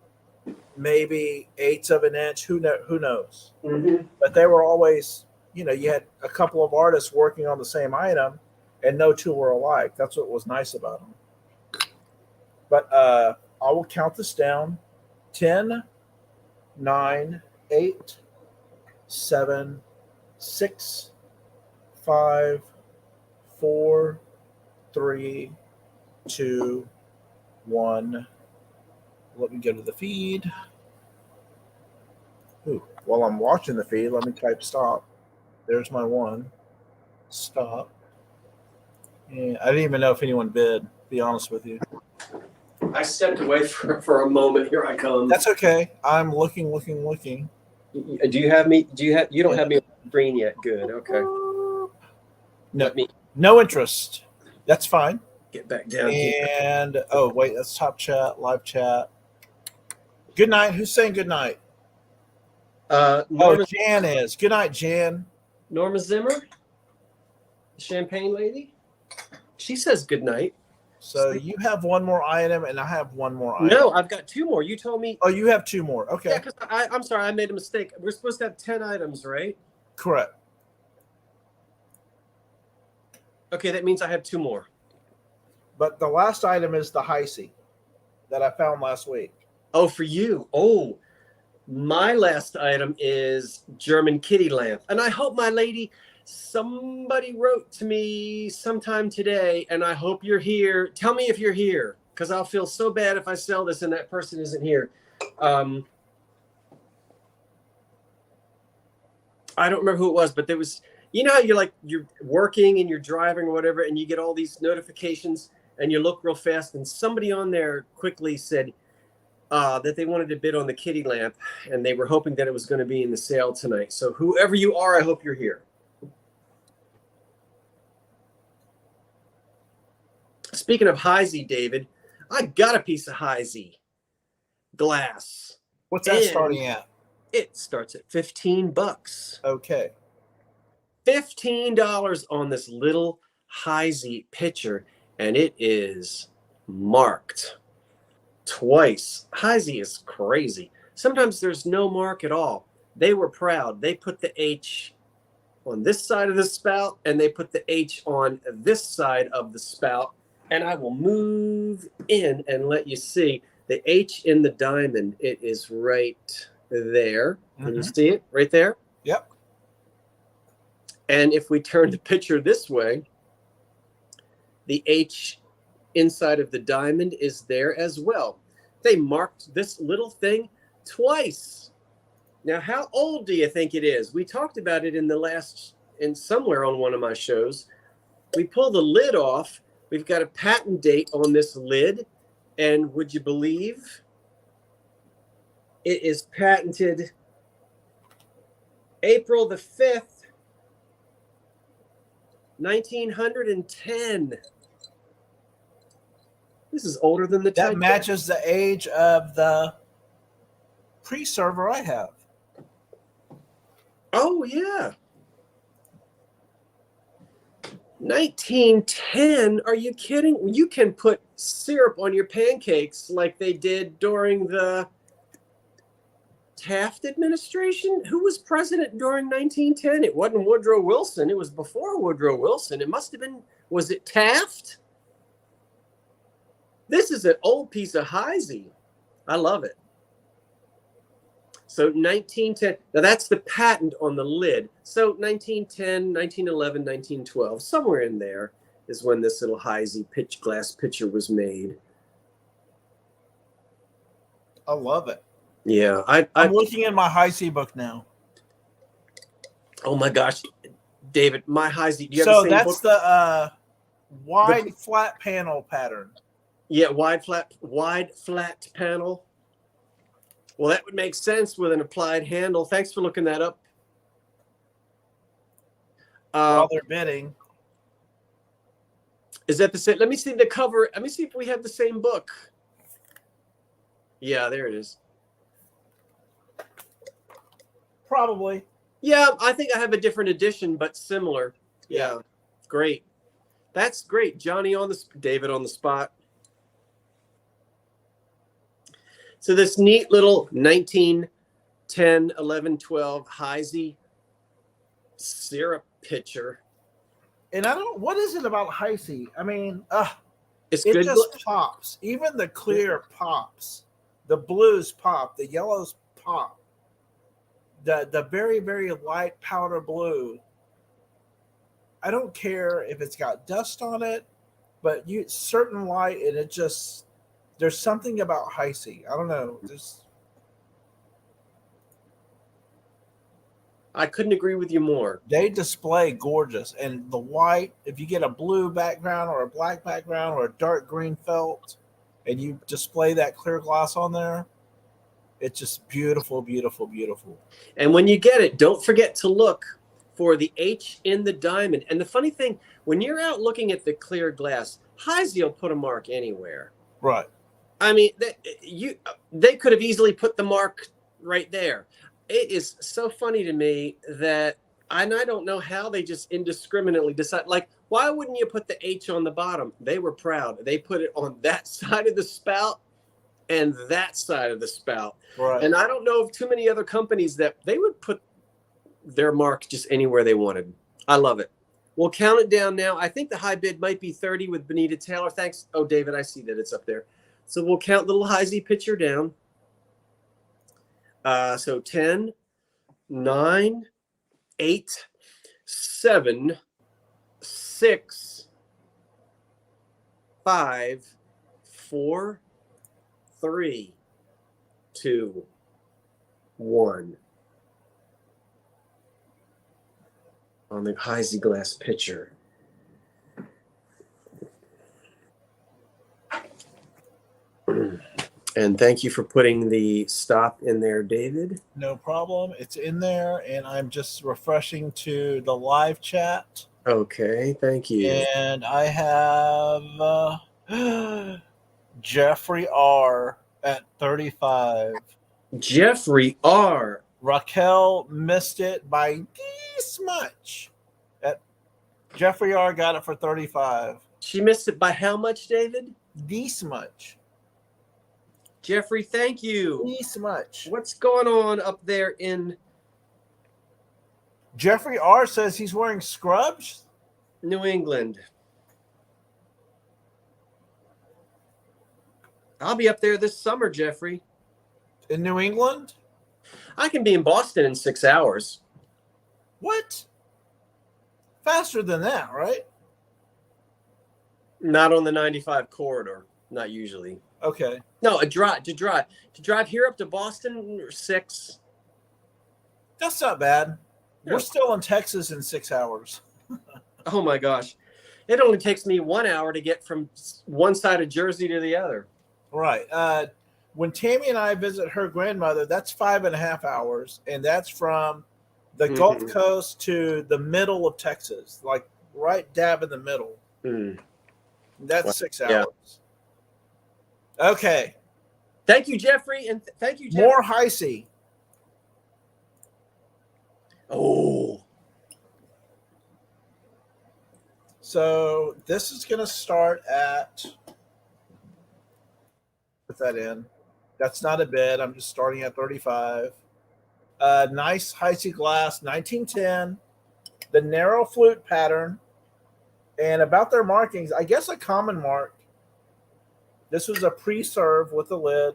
maybe 1/8 of an inch. Who knows? Mm-hmm. But they were always, you had a couple of artists working on the same item, and no 2 were alike. That's what was nice about them. But I will count this down: 10, 9, 8, 7, 6, 5, 4, 3, 2, 1. Let me go to the feed. Ooh, while I'm watching the feed, let me type stop. There's my 1. Stop. Yeah, I didn't even know if anyone bid, to be honest with you. I stepped away for a moment. Here I come. That's okay. I'm looking. Do you have me? You don't have me on the screen yet. Good. Okay. No interest. That's fine. Get back down here. And oh wait, that's top chat, live chat. Good night. Who's saying good night? Jan is. Good night, Jan. Norma Zimmer, the champagne lady. She says good night. So you have one more item, and I have one more item. No, I've got 2 more. You told me. Oh, you have 2 more. Okay. Yeah, because I'm sorry, I made a mistake. We're supposed to have 10 items, right? Correct. Okay, that means I have 2 more. But the last item is the Heisey that I found last week. Oh, for you. Oh, my last item is German kitty lamp. And I hope, my lady, somebody wrote to me sometime today, and I hope you're here. Tell me if you're here, because I'll feel so bad if I sell this and that person isn't here. I don't remember who it was, but there was, how you're working and you're driving or whatever, and you get all these notifications and you look real fast, and somebody on there quickly said that they wanted to bid on the kitty lamp, and they were hoping that it was going to be in the sale tonight. So whoever you are, I hope you're here. Speaking of Heisey, David, I got a piece of Heisey glass. What's that starting at? It starts at $15. Okay. $15 on this little Heisey pitcher, and it is marked twice. Heisey is crazy. Sometimes there's no mark at all. They were proud. They put the H on this side of the spout, and they put the H on this side of the spout. And I will move in and let you see the H in the diamond. It is right there. Can you see it right there? Yep. And if we turn the picture this way, the H inside of the diamond is there as well. They marked this little thing twice. Now, how old do you think it is? We talked about it in somewhere on one of my shows. We pull the lid off. We've got a patent date on this lid. And would you believe it is patented April the 5th, 1910. This is older than the That Titanic. matches the age of the pre-server I have. Oh, yeah. 1910? Are you kidding? You can put syrup on your pancakes like they did during the Taft administration. Who was president during 1910? It wasn't Woodrow Wilson. It was before Woodrow Wilson. It must have been, was it Taft? This is an old piece of Heisey. I love it. So 1910, now that's the patent on the lid. So 1910, 1911, 1912, somewhere in there is when this little Heisey glass pitcher was made. I love it. Yeah. I'm looking in my Heisey book now. Oh my gosh, David, my Heisey. Do you have So the same that's book? the wide flat panel pattern. Yeah, wide flat panel. Well, that would make sense with an applied handle. Thanks for looking that up. While they're bidding. Is that the same? Let me see the cover. Let me see if we have the same book. Yeah, there it is. Probably. Yeah, I think I have a different edition, but similar. Yeah, great. That's great. David on the spot. So this neat little 1910, 11, 12 Heisey syrup pitcher. And what is it about Heisey? I mean, It's it good. just pops. Even the clear pops. The blues pop. The yellows pop. The very, very light powder blue. I don't care if it's got dust on it, but certain light, and it just, there's something about Heisey. I don't know. I couldn't agree with you more. They display gorgeous. And the white, if you get a blue background or a black background or a dark green felt, and you display that clear glass on there, it's just beautiful, beautiful, beautiful. And when you get it, don't forget to look for the H in the diamond. And the funny thing, when you're out looking at the clear glass, Heisey will put a mark anywhere. Right. I mean, they could have easily put the mark right there. It is so funny to me that, and I don't know how they just indiscriminately decide, like, why wouldn't you put the H on the bottom? They were proud. They put it on that side of the spout and that side of the spout. Right. And I don't know of too many other companies that they would put their mark just anywhere they wanted. I love it. We'll count it down now. I think the high bid might be 30 with Benita Taylor. Thanks. Oh, David, I see that it's up there. So we'll count little Heisey pitcher down. So 10, 9, 8, 7, 6, 5, 4, 3, 2, 1. On the Heisey glass pitcher. And thank you for putting the stop in there, David. No problem. It's in there, and I'm just refreshing to the live chat. Okay, thank you. And I have Jeffrey R. at 35. Jeffrey R. Raquel missed it by this much. Jeffrey R got it for 35. She missed it by how much, David? This much. Jeffrey, thank you. This much. What's going on up there in Jeffrey R says he's wearing scrubs. New England? I'll be up there this summer, Jeffrey. In New England? I can be in Boston in 6 hours. What? Faster than that, right? Not on the 95 corridor. Not usually. Okay. No, to drive here up to Boston, 6. That's not bad. Yeah. We're still in Texas in 6 hours. Oh my gosh. It only takes me 1 hour to get from one side of Jersey to the other. Right. When Tammy and I visit her grandmother, that's 5.5 hours, and that's from the Gulf Coast to the middle of Texas, like right dab in the middle. That's 6 hours. Yeah. Okay. Thank you, Jeffrey, and thank you, Jeffrey. More Heisey. Oh. So this is going to start at. Put that in. That's not a bid. I'm just starting at 35. Nice Heisey glass, 1910. The narrow flute pattern. And about their markings, I guess a common mark. This was a pre-serve with a lid.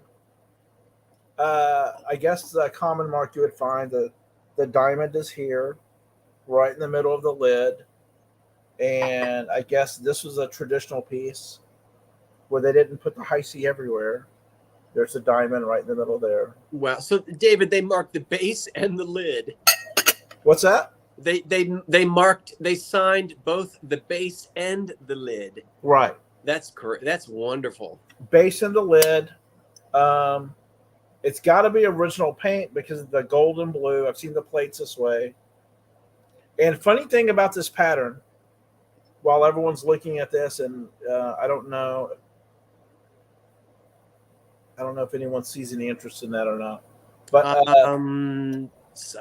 I guess the common mark you would find, the diamond is here, right in the middle of the lid. And I guess this was a traditional piece where they didn't put the Heisey everywhere. There's a diamond right in the middle there. Wow. So, David, they marked the base and the lid. What's that? They signed both the base and the lid. Right. That's correct. That's wonderful. Base and the lid. It's got to be original paint because of the gold and blue. I've seen the plates this way. And funny thing about this pattern, while everyone's looking at this, and I don't know if anyone sees any interest in that or not. But I'm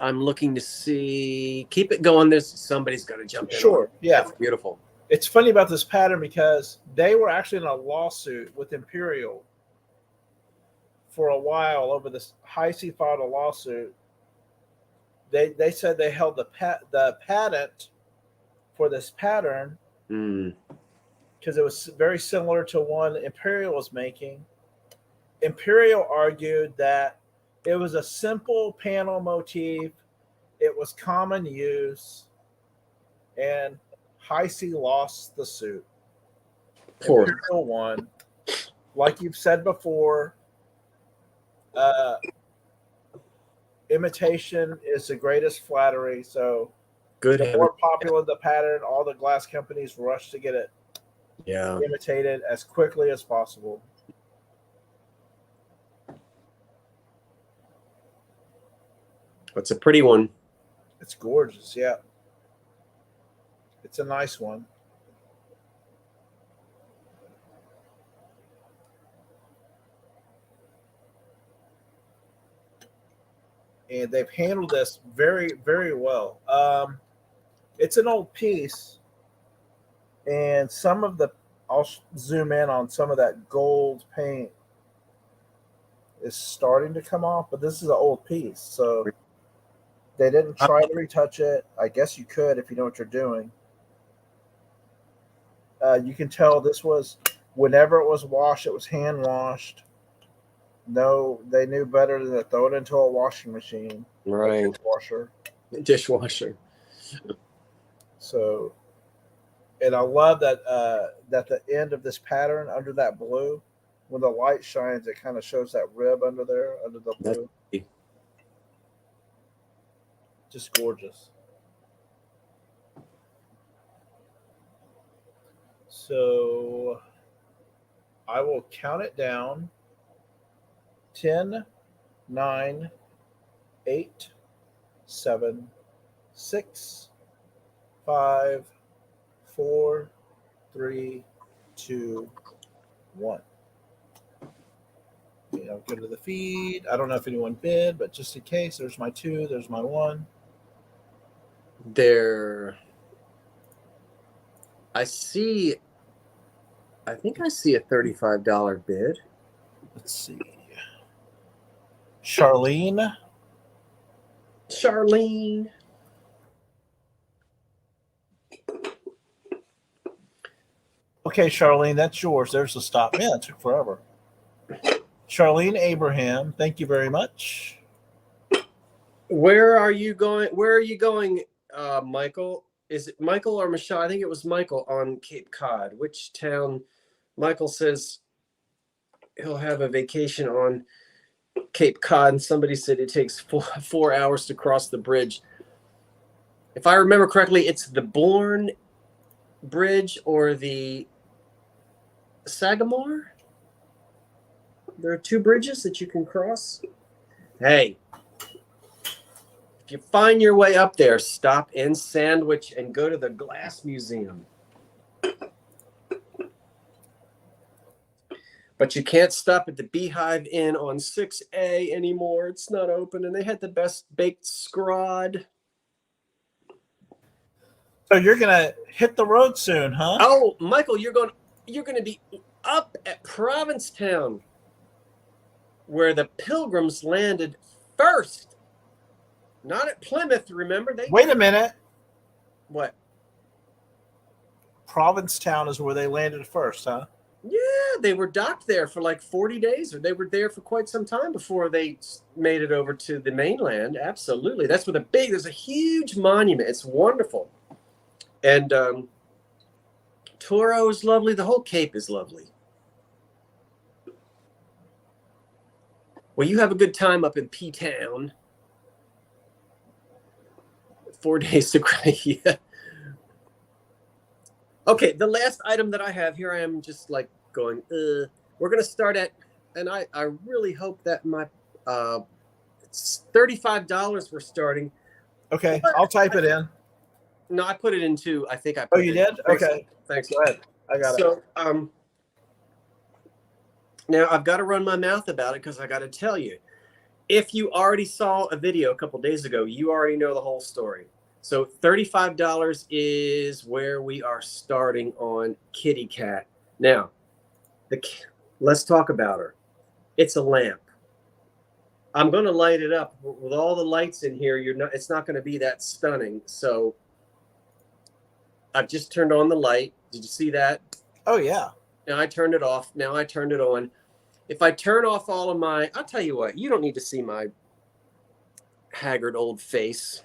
looking to see. Keep it going. Somebody's going to jump in. Sure. Yeah. That's beautiful. It's funny about this pattern because they were actually in a lawsuit with Imperial for a while over this. Heisey filed a lawsuit. They said they held the patent for this pattern because it was very similar to one Imperial was making. Imperial argued that it was a simple panel motif. It was common use, and Heisey lost the suit. Poor. Imperial won. Like you've said before, imitation is the greatest flattery. So Good. The more popular the pattern, all the glass companies rush to get it imitated as quickly as possible. It's a pretty one. It's gorgeous, yeah. It's a nice one. And they've handled this very, very well. It's an old piece, and I'll zoom in on some of that gold paint is starting to come off, but this is an old piece, so they didn't try to retouch it. I guess you could if you know what you're doing. You can tell this was, whenever it was washed, it was hand washed. No, they knew better than to throw it into a washing machine. Right. Dishwasher. So, and I love that that the end of this pattern under that blue, when the light shines, it kind of shows that rib under there, under the blue. Just gorgeous. So I will count it down. 10, 9, 8, 7, 6, 5, 4, 3, 2, 1. Okay, I'll go to the feed. I don't know if anyone bid, but just in case, there's my 2, there's my 1. There, I think I see a $35 bid. Let's see. Charlene. Okay, Charlene, that's yours. There's the stop. Man, it took forever. Charlene Abraham, thank you very much. Where are you going? Michael? Is it Michael or Michelle? I think it was Michael on Cape Cod. Which town? Michael says he'll have a vacation on Cape Cod, and somebody said it takes 4 hours to cross the bridge. If I remember correctly, it's the Bourne Bridge or the Sagamore. There are 2 bridges that you can cross. Hey, if you find your way up there, stop in Sandwich and go to the Glass Museum. But you can't stop at the Beehive Inn on 6A anymore. It's not open, and they had the best baked scrod. So you're gonna hit the road soon, huh? Oh, Michael, you're going to be up at Provincetown, where the Pilgrims landed first. Not at Plymouth, remember? Wait a minute. What? Provincetown is where they landed first, huh? Yeah, they were docked there for like 40 days, or they were there for quite some time before they made it over to the mainland. Absolutely. That's where there's a huge monument. It's wonderful. And Toro is lovely. The whole Cape is lovely. Well, you have a good time up in P-Town. 4 days to cry. Yeah. Okay, the last item that I have here, I am just like going, we're going to start at, and I really hope that my, it's $35 we're starting. Okay, I'll type it in. No, I put it into, I think I Oh, put you it did? in. Okay. Thanks. Go ahead. I got it. So, now I've got to run my mouth about it because I got to tell you, if you already saw a video a couple days ago, you already know the whole story. So $35 is where we are starting on Kitty Cat. Now, let's talk about her. It's a lamp. I'm going to light it up with all the lights in here. It's not going to be that stunning. So I've just turned on the light. Did you see that? Oh yeah. Now I turned it off. Now I turned it on. If I turn off all of I'll tell you what, you don't need to see my haggard old face.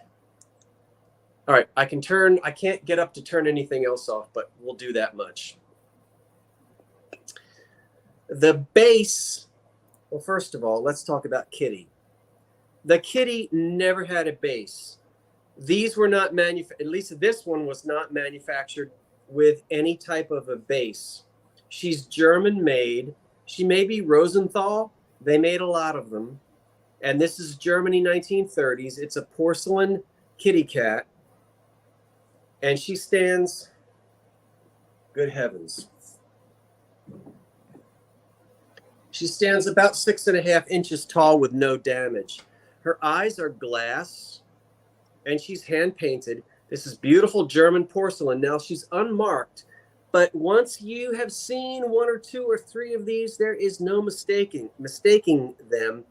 All right, I can't get up to turn anything else off, but we'll do that much. The base, well, first of all, let's talk about Kitty. The Kitty never had a base. These were not at least this one was not manufactured with any type of a base. She's German made. She may be Rosenthal. They made a lot of them. And this is Germany, 1930s. It's a porcelain kitty cat. And she stands, good heavens. She stands about 6.5 inches tall with no damage. Her eyes are glass, and she's hand painted. This is beautiful German porcelain. Now she's unmarked, but once you have seen 1 or 2 or 3 of these, there is no mistaking them.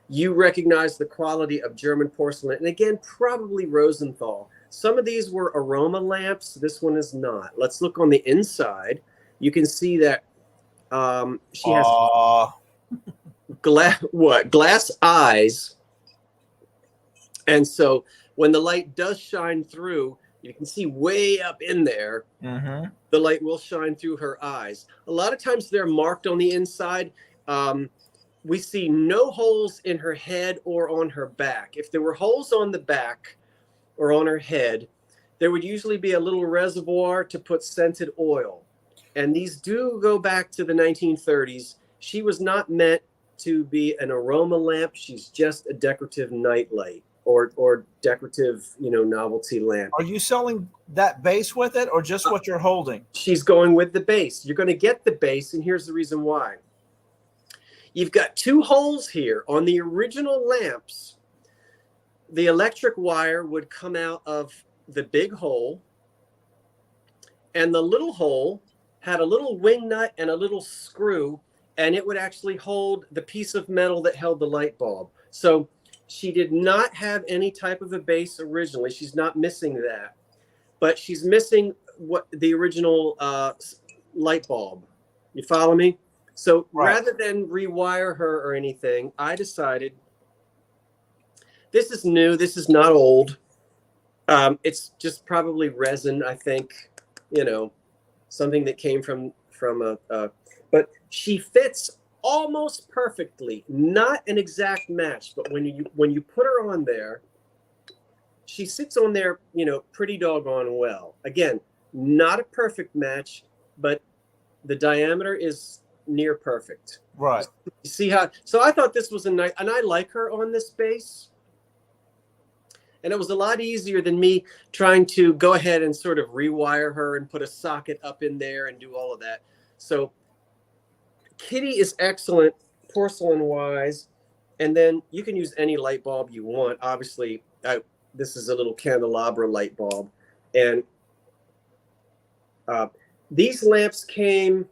You recognize the quality of German porcelain. And again, probably Rosenthal. Some of these were aroma lamps. This one is not. Let's look on the inside. You can see that she has glass eyes. And so when the light does shine through, you can see way up in there, the light will shine through her eyes. A lot of times they're marked on the inside. We see no holes in her head or on her back. If there were holes on the back or on her head, there would usually be a little reservoir to put scented oil. And these do go back to the 1930s. She was not meant to be an aroma lamp. She's just a decorative nightlight or decorative, novelty lamp. Are you selling that base with it or just what you're holding? She's going with the base. You're going to get the base, and here's the reason why. You've got two holes here. On the original lamps, the electric wire would come out of the big hole, and the little hole had a little wing nut and a little screw, and it would actually hold the piece of metal that held the light bulb. So she did not have any type of a base originally. She's not missing that, but she's missing what the original light bulb. You follow me? So rather than rewire her or anything, I decided this is new. This is not old. It's just probably resin, I think, you know, something that came from but she fits almost perfectly. Not an exact match, but when you put her on there, she sits on there, you know, pretty doggone well. Again, not a perfect match, but the diameter is near perfect. Right. You see how? So I thought this was a nice, and I like her on this base. And it was a lot easier than me trying to go ahead and sort of rewire her and put a socket up in there and do all of that. So Kitty is excellent porcelain-wise. And then you can use any light bulb you want. Obviously, this is a little candelabra light bulb. And these lamps came...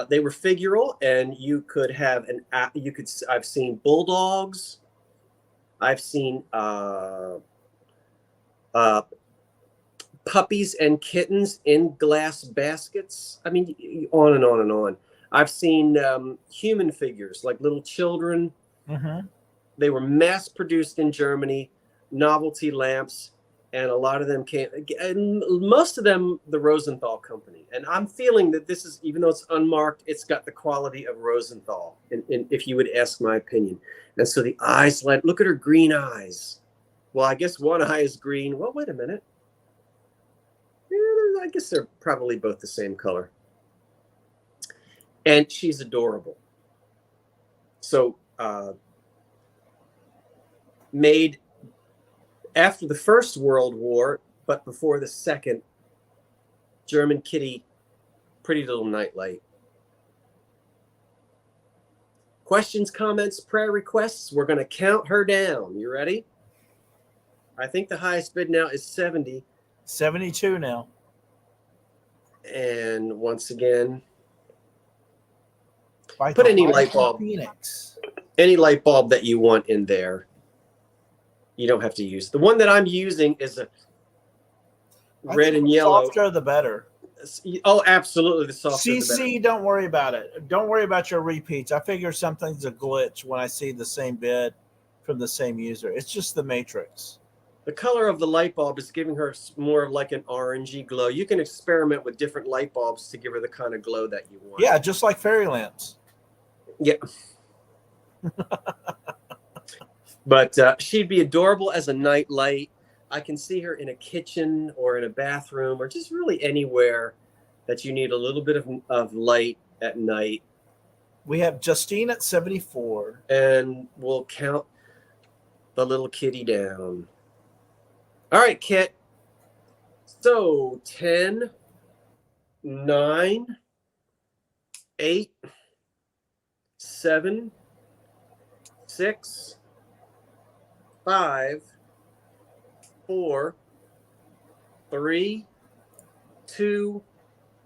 they were figural, and you could have I've seen bulldogs. I've seen puppies and kittens in glass baskets. I mean, on and on and on. I've seen human figures, like little children. Mm-hmm. They were mass produced in Germany, novelty lamps. And a lot of them came, and most of them, the Rosenthal company. And I'm feeling that this is, even though it's unmarked, it's got the quality of Rosenthal, if you would ask my opinion. And so the eyes, look at her green eyes. Well, I guess one eye is green. Well, wait a minute. Yeah, I guess they're probably both the same color. And she's adorable. So, made after the First World War, but before the Second, German Kitty, pretty little nightlight. Questions, comments, prayer requests. We're going to count her down. You ready? I think the highest bid now is 70. 72 now. And once again, By put the any Heisey light bulb, Phoenix. any light bulb that you want in there. You don't have to use. The one that I'm using is a red and yellow. The softer, the better. Oh, absolutely. The softer, CC, the better. don't worry about it. Don't worry about your repeats. I figure something's a glitch when I see the same bid from the same user. It's just the matrix. The color of the light bulb is giving her more of like an orangey glow. You can experiment with different light bulbs to give her the kind of glow that you want. Yeah, just like fairy lamps. Yeah. But she'd be adorable as a night light. I can see her in a kitchen or in a bathroom or just really anywhere that you need a little bit of light at night. We have Justine at 74. And we'll count the little kitty down. All right, Kit. So 10, 9, 8, 7, 6, 5, 4, 3, 2,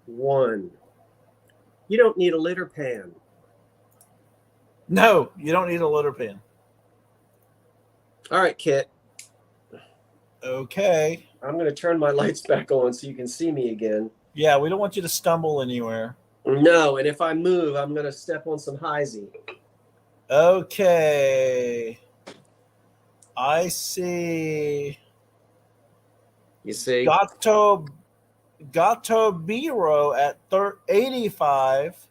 1. You don't need a litter pan. No, you don't need a litter pan. All right, Kit. Okay. I'm going to turn my lights back on so you can see me again. Yeah, we don't want you to stumble anywhere. No, and if I move, I'm going to step on some Heisey. Okay. I see. You see? Gato Biro at 85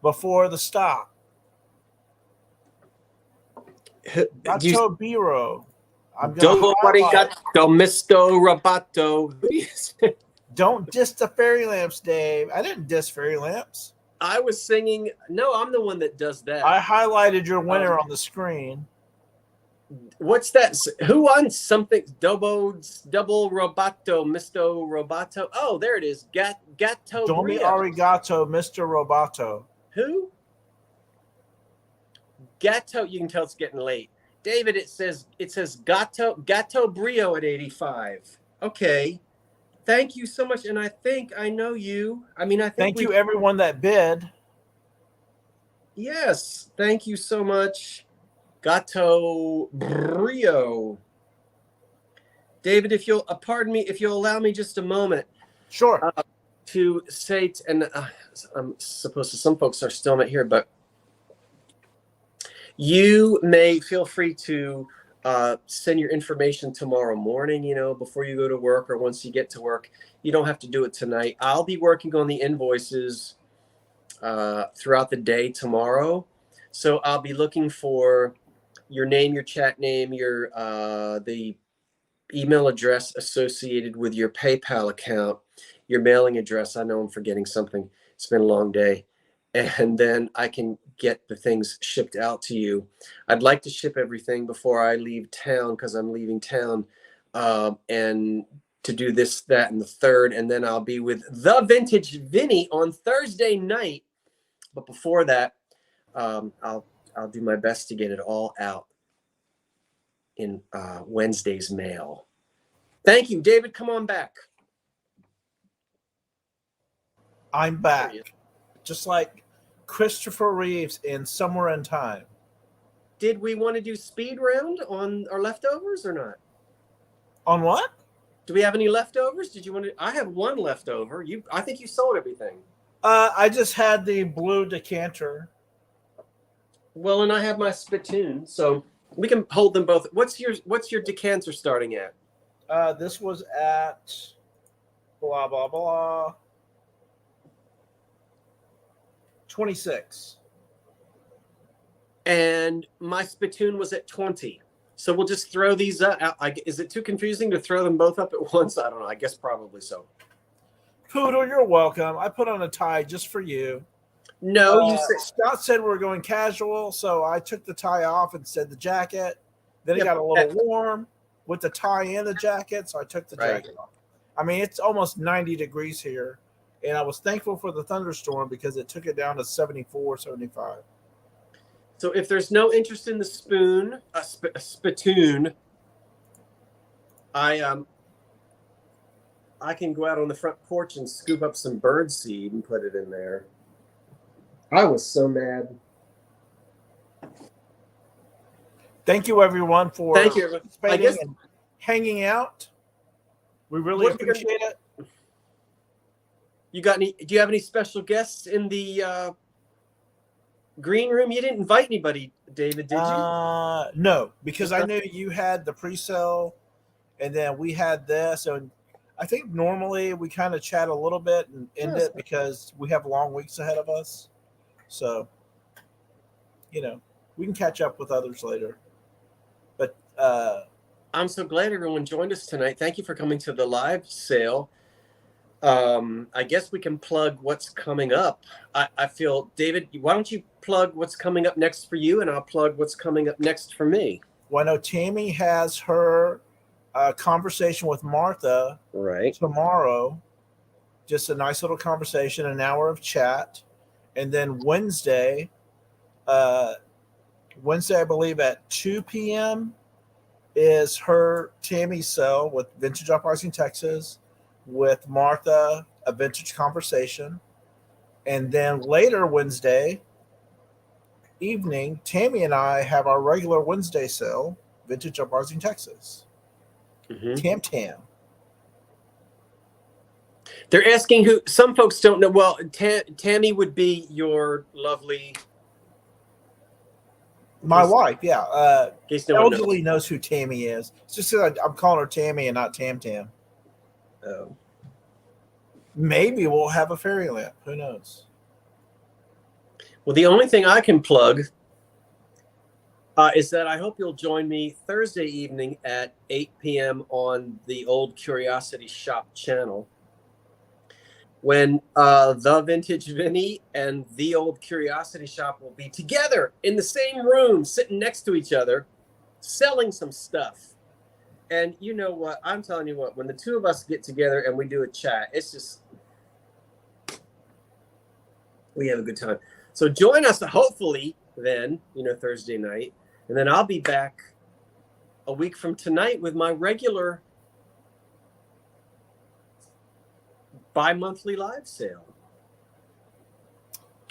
before the stop. Gato Biro. Mr. Roboto. Don't diss the fairy lamps, Dave. I didn't diss fairy lamps. I was singing. No, I'm the one that does that. I highlighted your winner on the screen. What's that? Who won something? Double Roboto, Mr. Roboto. Oh, there it is. Gato. Domi Arigato, Mr. Roboto. Who? Gatto. You can tell it's getting late. David, it says Gatto Brio at 85. Okay. Thank you so much. And I think I know you. I mean, I think Thank you, everyone that bid. Yes. Thank you so much. Gatto Brio. David, if you'll pardon me, if you'll allow me just a moment. Sure. To say, and I'm supposed to, some folks are still not here, but you may feel free to send your information tomorrow morning, before you go to work or once you get to work. You don't have to do it tonight. I'll be working on the invoices throughout the day tomorrow. So I'll be looking for your name, your chat name, your the email address associated with your PayPal account, your mailing address. I know I'm forgetting something. It's been a long day. And then I can get the things shipped out to you. I'd like to ship everything before I leave town because I'm leaving town and to do this, that, and the third. And then I'll be with the Vintage Vinny on Thursday night. But before that, I'll do my best to get it all out in Wednesday's mail. Thank you, David. Come on back. I'm back. Just like Christopher Reeves in Somewhere in Time. Did we want to do speed round on our leftovers or not? On what? Do we have any leftovers? Did you want to? I have one leftover. I think you sold everything. I just had the blue decanter. Well, and I have my spittoon, so we can hold them both. What's your decanter starting at? This was at blah blah blah 26. And my spittoon was at 20. So we'll just throw these up. Is it too confusing to throw them both up at once? I don't know. I guess probably so. Poodle, you're welcome. I put on a tie just for you. No, you said Scott said we were going casual, so I took the tie off and said the jacket. Then it got a little warm with the tie and the jacket, so I took the jacket off. I mean, it's almost 90 degrees here, and I was thankful for the thunderstorm because it took it down to 74, 75. So if there's no interest in the spittoon, I can go out on the front porch and scoop up some bird seed and put it in there. I was so mad. Thank you, everyone, for participating and hanging out. We really appreciate it. Do you have any special guests in the green room? You didn't invite anybody, David, did you? No, because I knew you had the pre-sale, and then we had this. And I think normally we kind of chat a little bit and end it because we have long weeks ahead of us. So, we can catch up with others later. But I'm so glad everyone joined us tonight. Thank you for coming to the live sale. I guess we can plug what's coming up. I feel, David, why don't you plug what's coming up next for you, and I'll plug what's coming up next for me. Well, I know Tammy has her conversation with Martha tomorrow. Just a nice little conversation, an hour of chat. And then Wednesday, I believe at 2 p.m. is Tammy's sale with Vintage Uprising Texas with Martha, a vintage conversation. And then later Wednesday evening, Tammy and I have our regular Wednesday sale, Vintage Uprising Texas. Tam Tam. They're asking who. Some folks don't know. Well, Tammy would be your lovely. My wife, yeah. Elderly knows who Tammy is. It's just that I'm calling her Tammy and not Tam Tam. Oh. Maybe we'll have a fairy lamp. Who knows? Well, the only thing I can plug is that I hope you'll join me Thursday evening at 8 p.m. on the Old Curiosity Shop channel, when the Vintage Vinny and the Old Curiosity Shop will be together in the same room, sitting next to each other, selling some stuff. And you know what? I'm telling you what, when the two of us get together and we do a chat, it's just, we have a good time. So join us, hopefully, then, Thursday night. And then I'll be back a week from tonight with my regular bi-monthly live sale.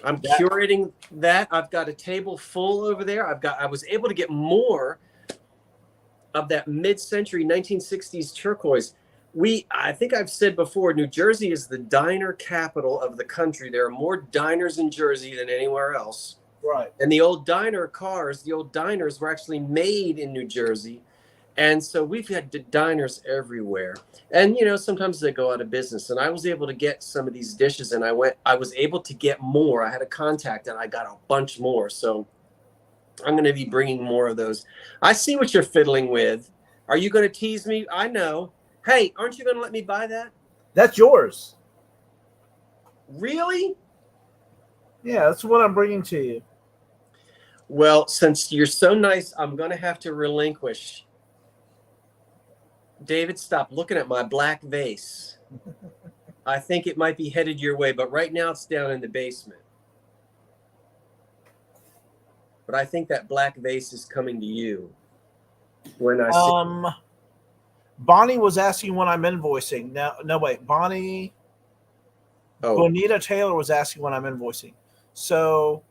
I'm curating that. I've got a table full over there. I was able to get more of that mid-century 1960s turquoise. I think I've said before, New Jersey is the diner capital of the country. There are more diners in Jersey than anywhere else. Right. And the old diners were actually made in New Jersey. And so we've had diners everywhere. And, sometimes they go out of business. And I was able to get some of these dishes, and I was able to get more. I had a contact, and I got a bunch more. So I'm going to be bringing more of those. I see what you're fiddling with. Are you going to tease me? I know. Hey, aren't you going to let me buy that? That's yours. Really? Yeah, that's what I'm bringing to you. Well, since you're so nice, I'm going to have to relinquish. David, stop looking at my black vase. I think it might be headed your way, but right now it's down in the basement. But I think that black vase is coming to you. When I see Bonnie was asking when I'm invoicing. No, wait. Bonnie. Oh, Bonita Taylor was asking when I'm invoicing. So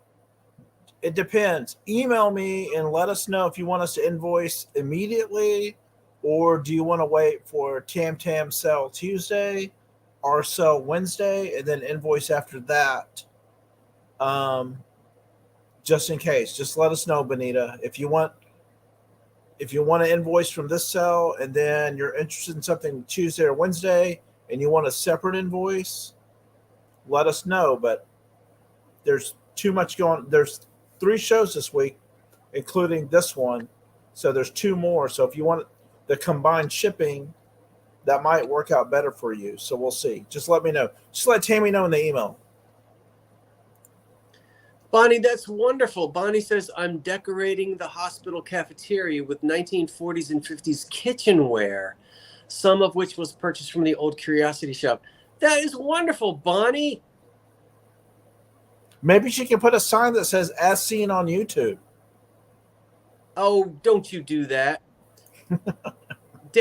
it depends. Email me and let us know if you want us to invoice immediately, or do you want to wait for Tam Tam sell Tuesday or sell Wednesday and then invoice after that? Just in case. Just let us know, Bonita. If you want to invoice from this cell and then you're interested in something Tuesday or Wednesday and you want a separate invoice, let us know. But there's too much going. There's 3 shows this week, including this one. So there's 2 more. So if you want the combined shipping, that might work out better for you. So we'll see. Just let me know. Just let Tammy know in the email. Bonnie, that's wonderful. Bonnie says, I'm decorating the hospital cafeteria with 1940s and 50s kitchenware, some of which was purchased from the old curiosity shop. That is wonderful, Bonnie. Maybe she can put a sign that says, as seen on YouTube. Oh, don't you do that.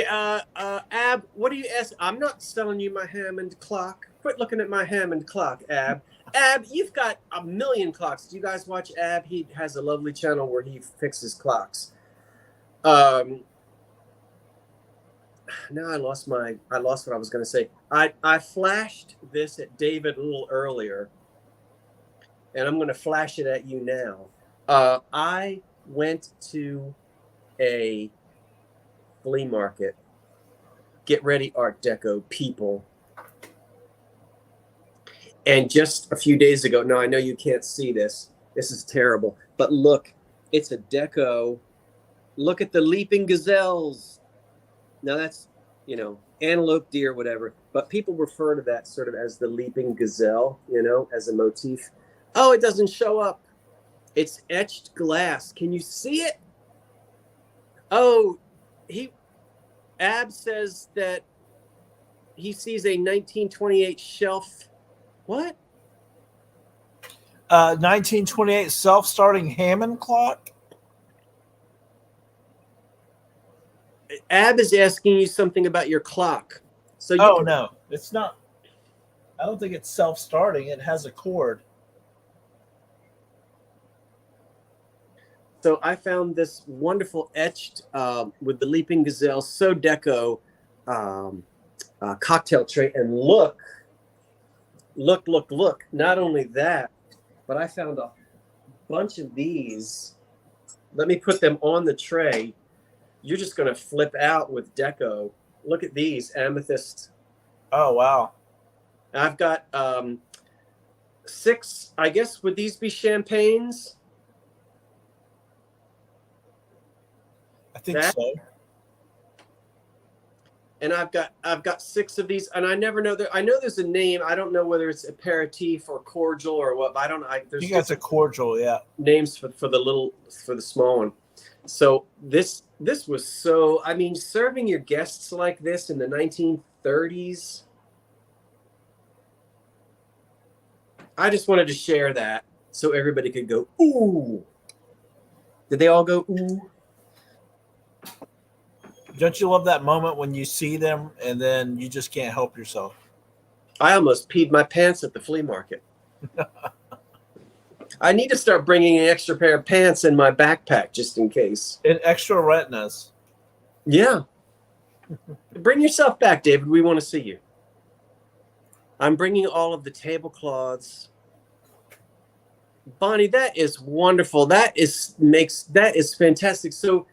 Ab, what do you ask? I'm not selling you my Hammond clock. Quit looking at my Hammond clock, Ab. Ab, you've got a million clocks. Do you guys watch Ab? He has a lovely channel where he fixes clocks. Now I lost what I was going to say. I flashed this at David a little earlier, and I'm going to flash it at you now. I went to a flea market. Get ready, Art Deco people. And just a few days ago, now I know you can't see this. This is terrible. But look, it's a deco. Look at the leaping gazelles. Now that's, antelope, deer, whatever. But people refer to that sort of as the leaping gazelle, as a motif. Oh, it doesn't show up. It's etched glass. Can you see it? Oh, Ab says that he sees a 1928 shelf. What? 1928 self-starting Hammond clock. Ab is asking you something about your clock. So No, it's not. I don't think it's self-starting. It has a cord. So I found this wonderful etched with the leaping gazelle, so deco cocktail tray, and look. Not only that, but I found a bunch of these. Let me put them on the tray. You're just going to flip out with deco. Look at these, Amethyst. Oh, wow. I've got 6, I guess, would these be champagnes? I think so. And I've got 6 of these, and I never know I know there's a name. I don't know whether it's aperitif or cordial or what. But I don't. I think that's a cordial, yeah. Names for the small one. So this was so. I mean, serving your guests like this in the 1930s. I just wanted to share that. so everybody could go, ooh. Did they all go, ooh? Don't you love that moment when you see them and then you just can't help yourself? I almost peed my pants at the flea market. I need to start bringing an extra pair of pants in my backpack just in case. And extra retinas. Yeah. Bring yourself back, David. We want to see you. I'm bringing all of the tablecloths. Bonnie, that is wonderful. That is fantastic. So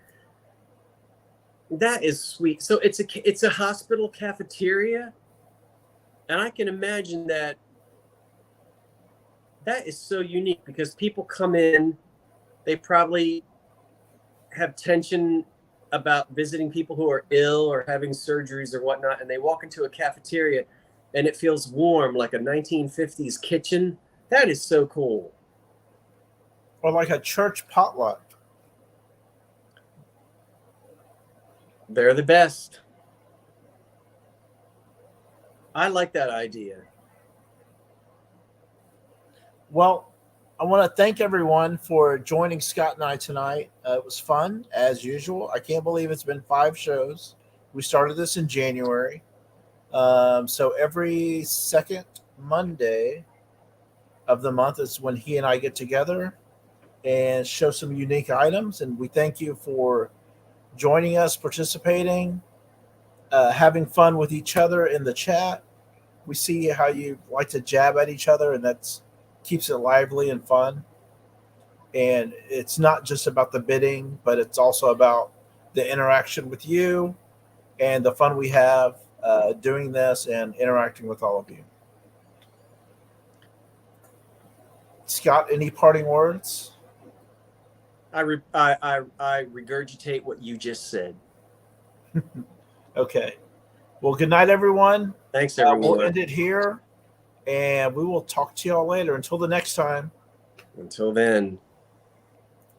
that is sweet. So it's a hospital cafeteria, and I can imagine that is so unique because people come in, they probably have tension about visiting people who are ill or having surgeries or whatnot, and they walk into a cafeteria and it feels warm like a 1950s kitchen. That is so cool. Or like a church potluck. They're the best. I like that idea. Well, I want to thank everyone for joining Scott and I tonight. It was fun, as usual. I can't believe it's been 5 shows. We started this in January. So every second Monday of the month is when he and I get together and show some unique items. And we thank you for joining us, participating, having fun with each other in the chat. We see how you like to jab at each other, and that's keeps it lively and fun. And it's not just about the bidding, but it's also about the interaction with you and the fun we have doing this and interacting with all of you. Scott, any parting words? I regurgitate what you just said. Okay. Well, good night, everyone. Thanks, everyone. We'll end it here, and we will talk to y'all later. Until the next time. Until then.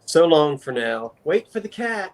So long for now. Wait for the cat.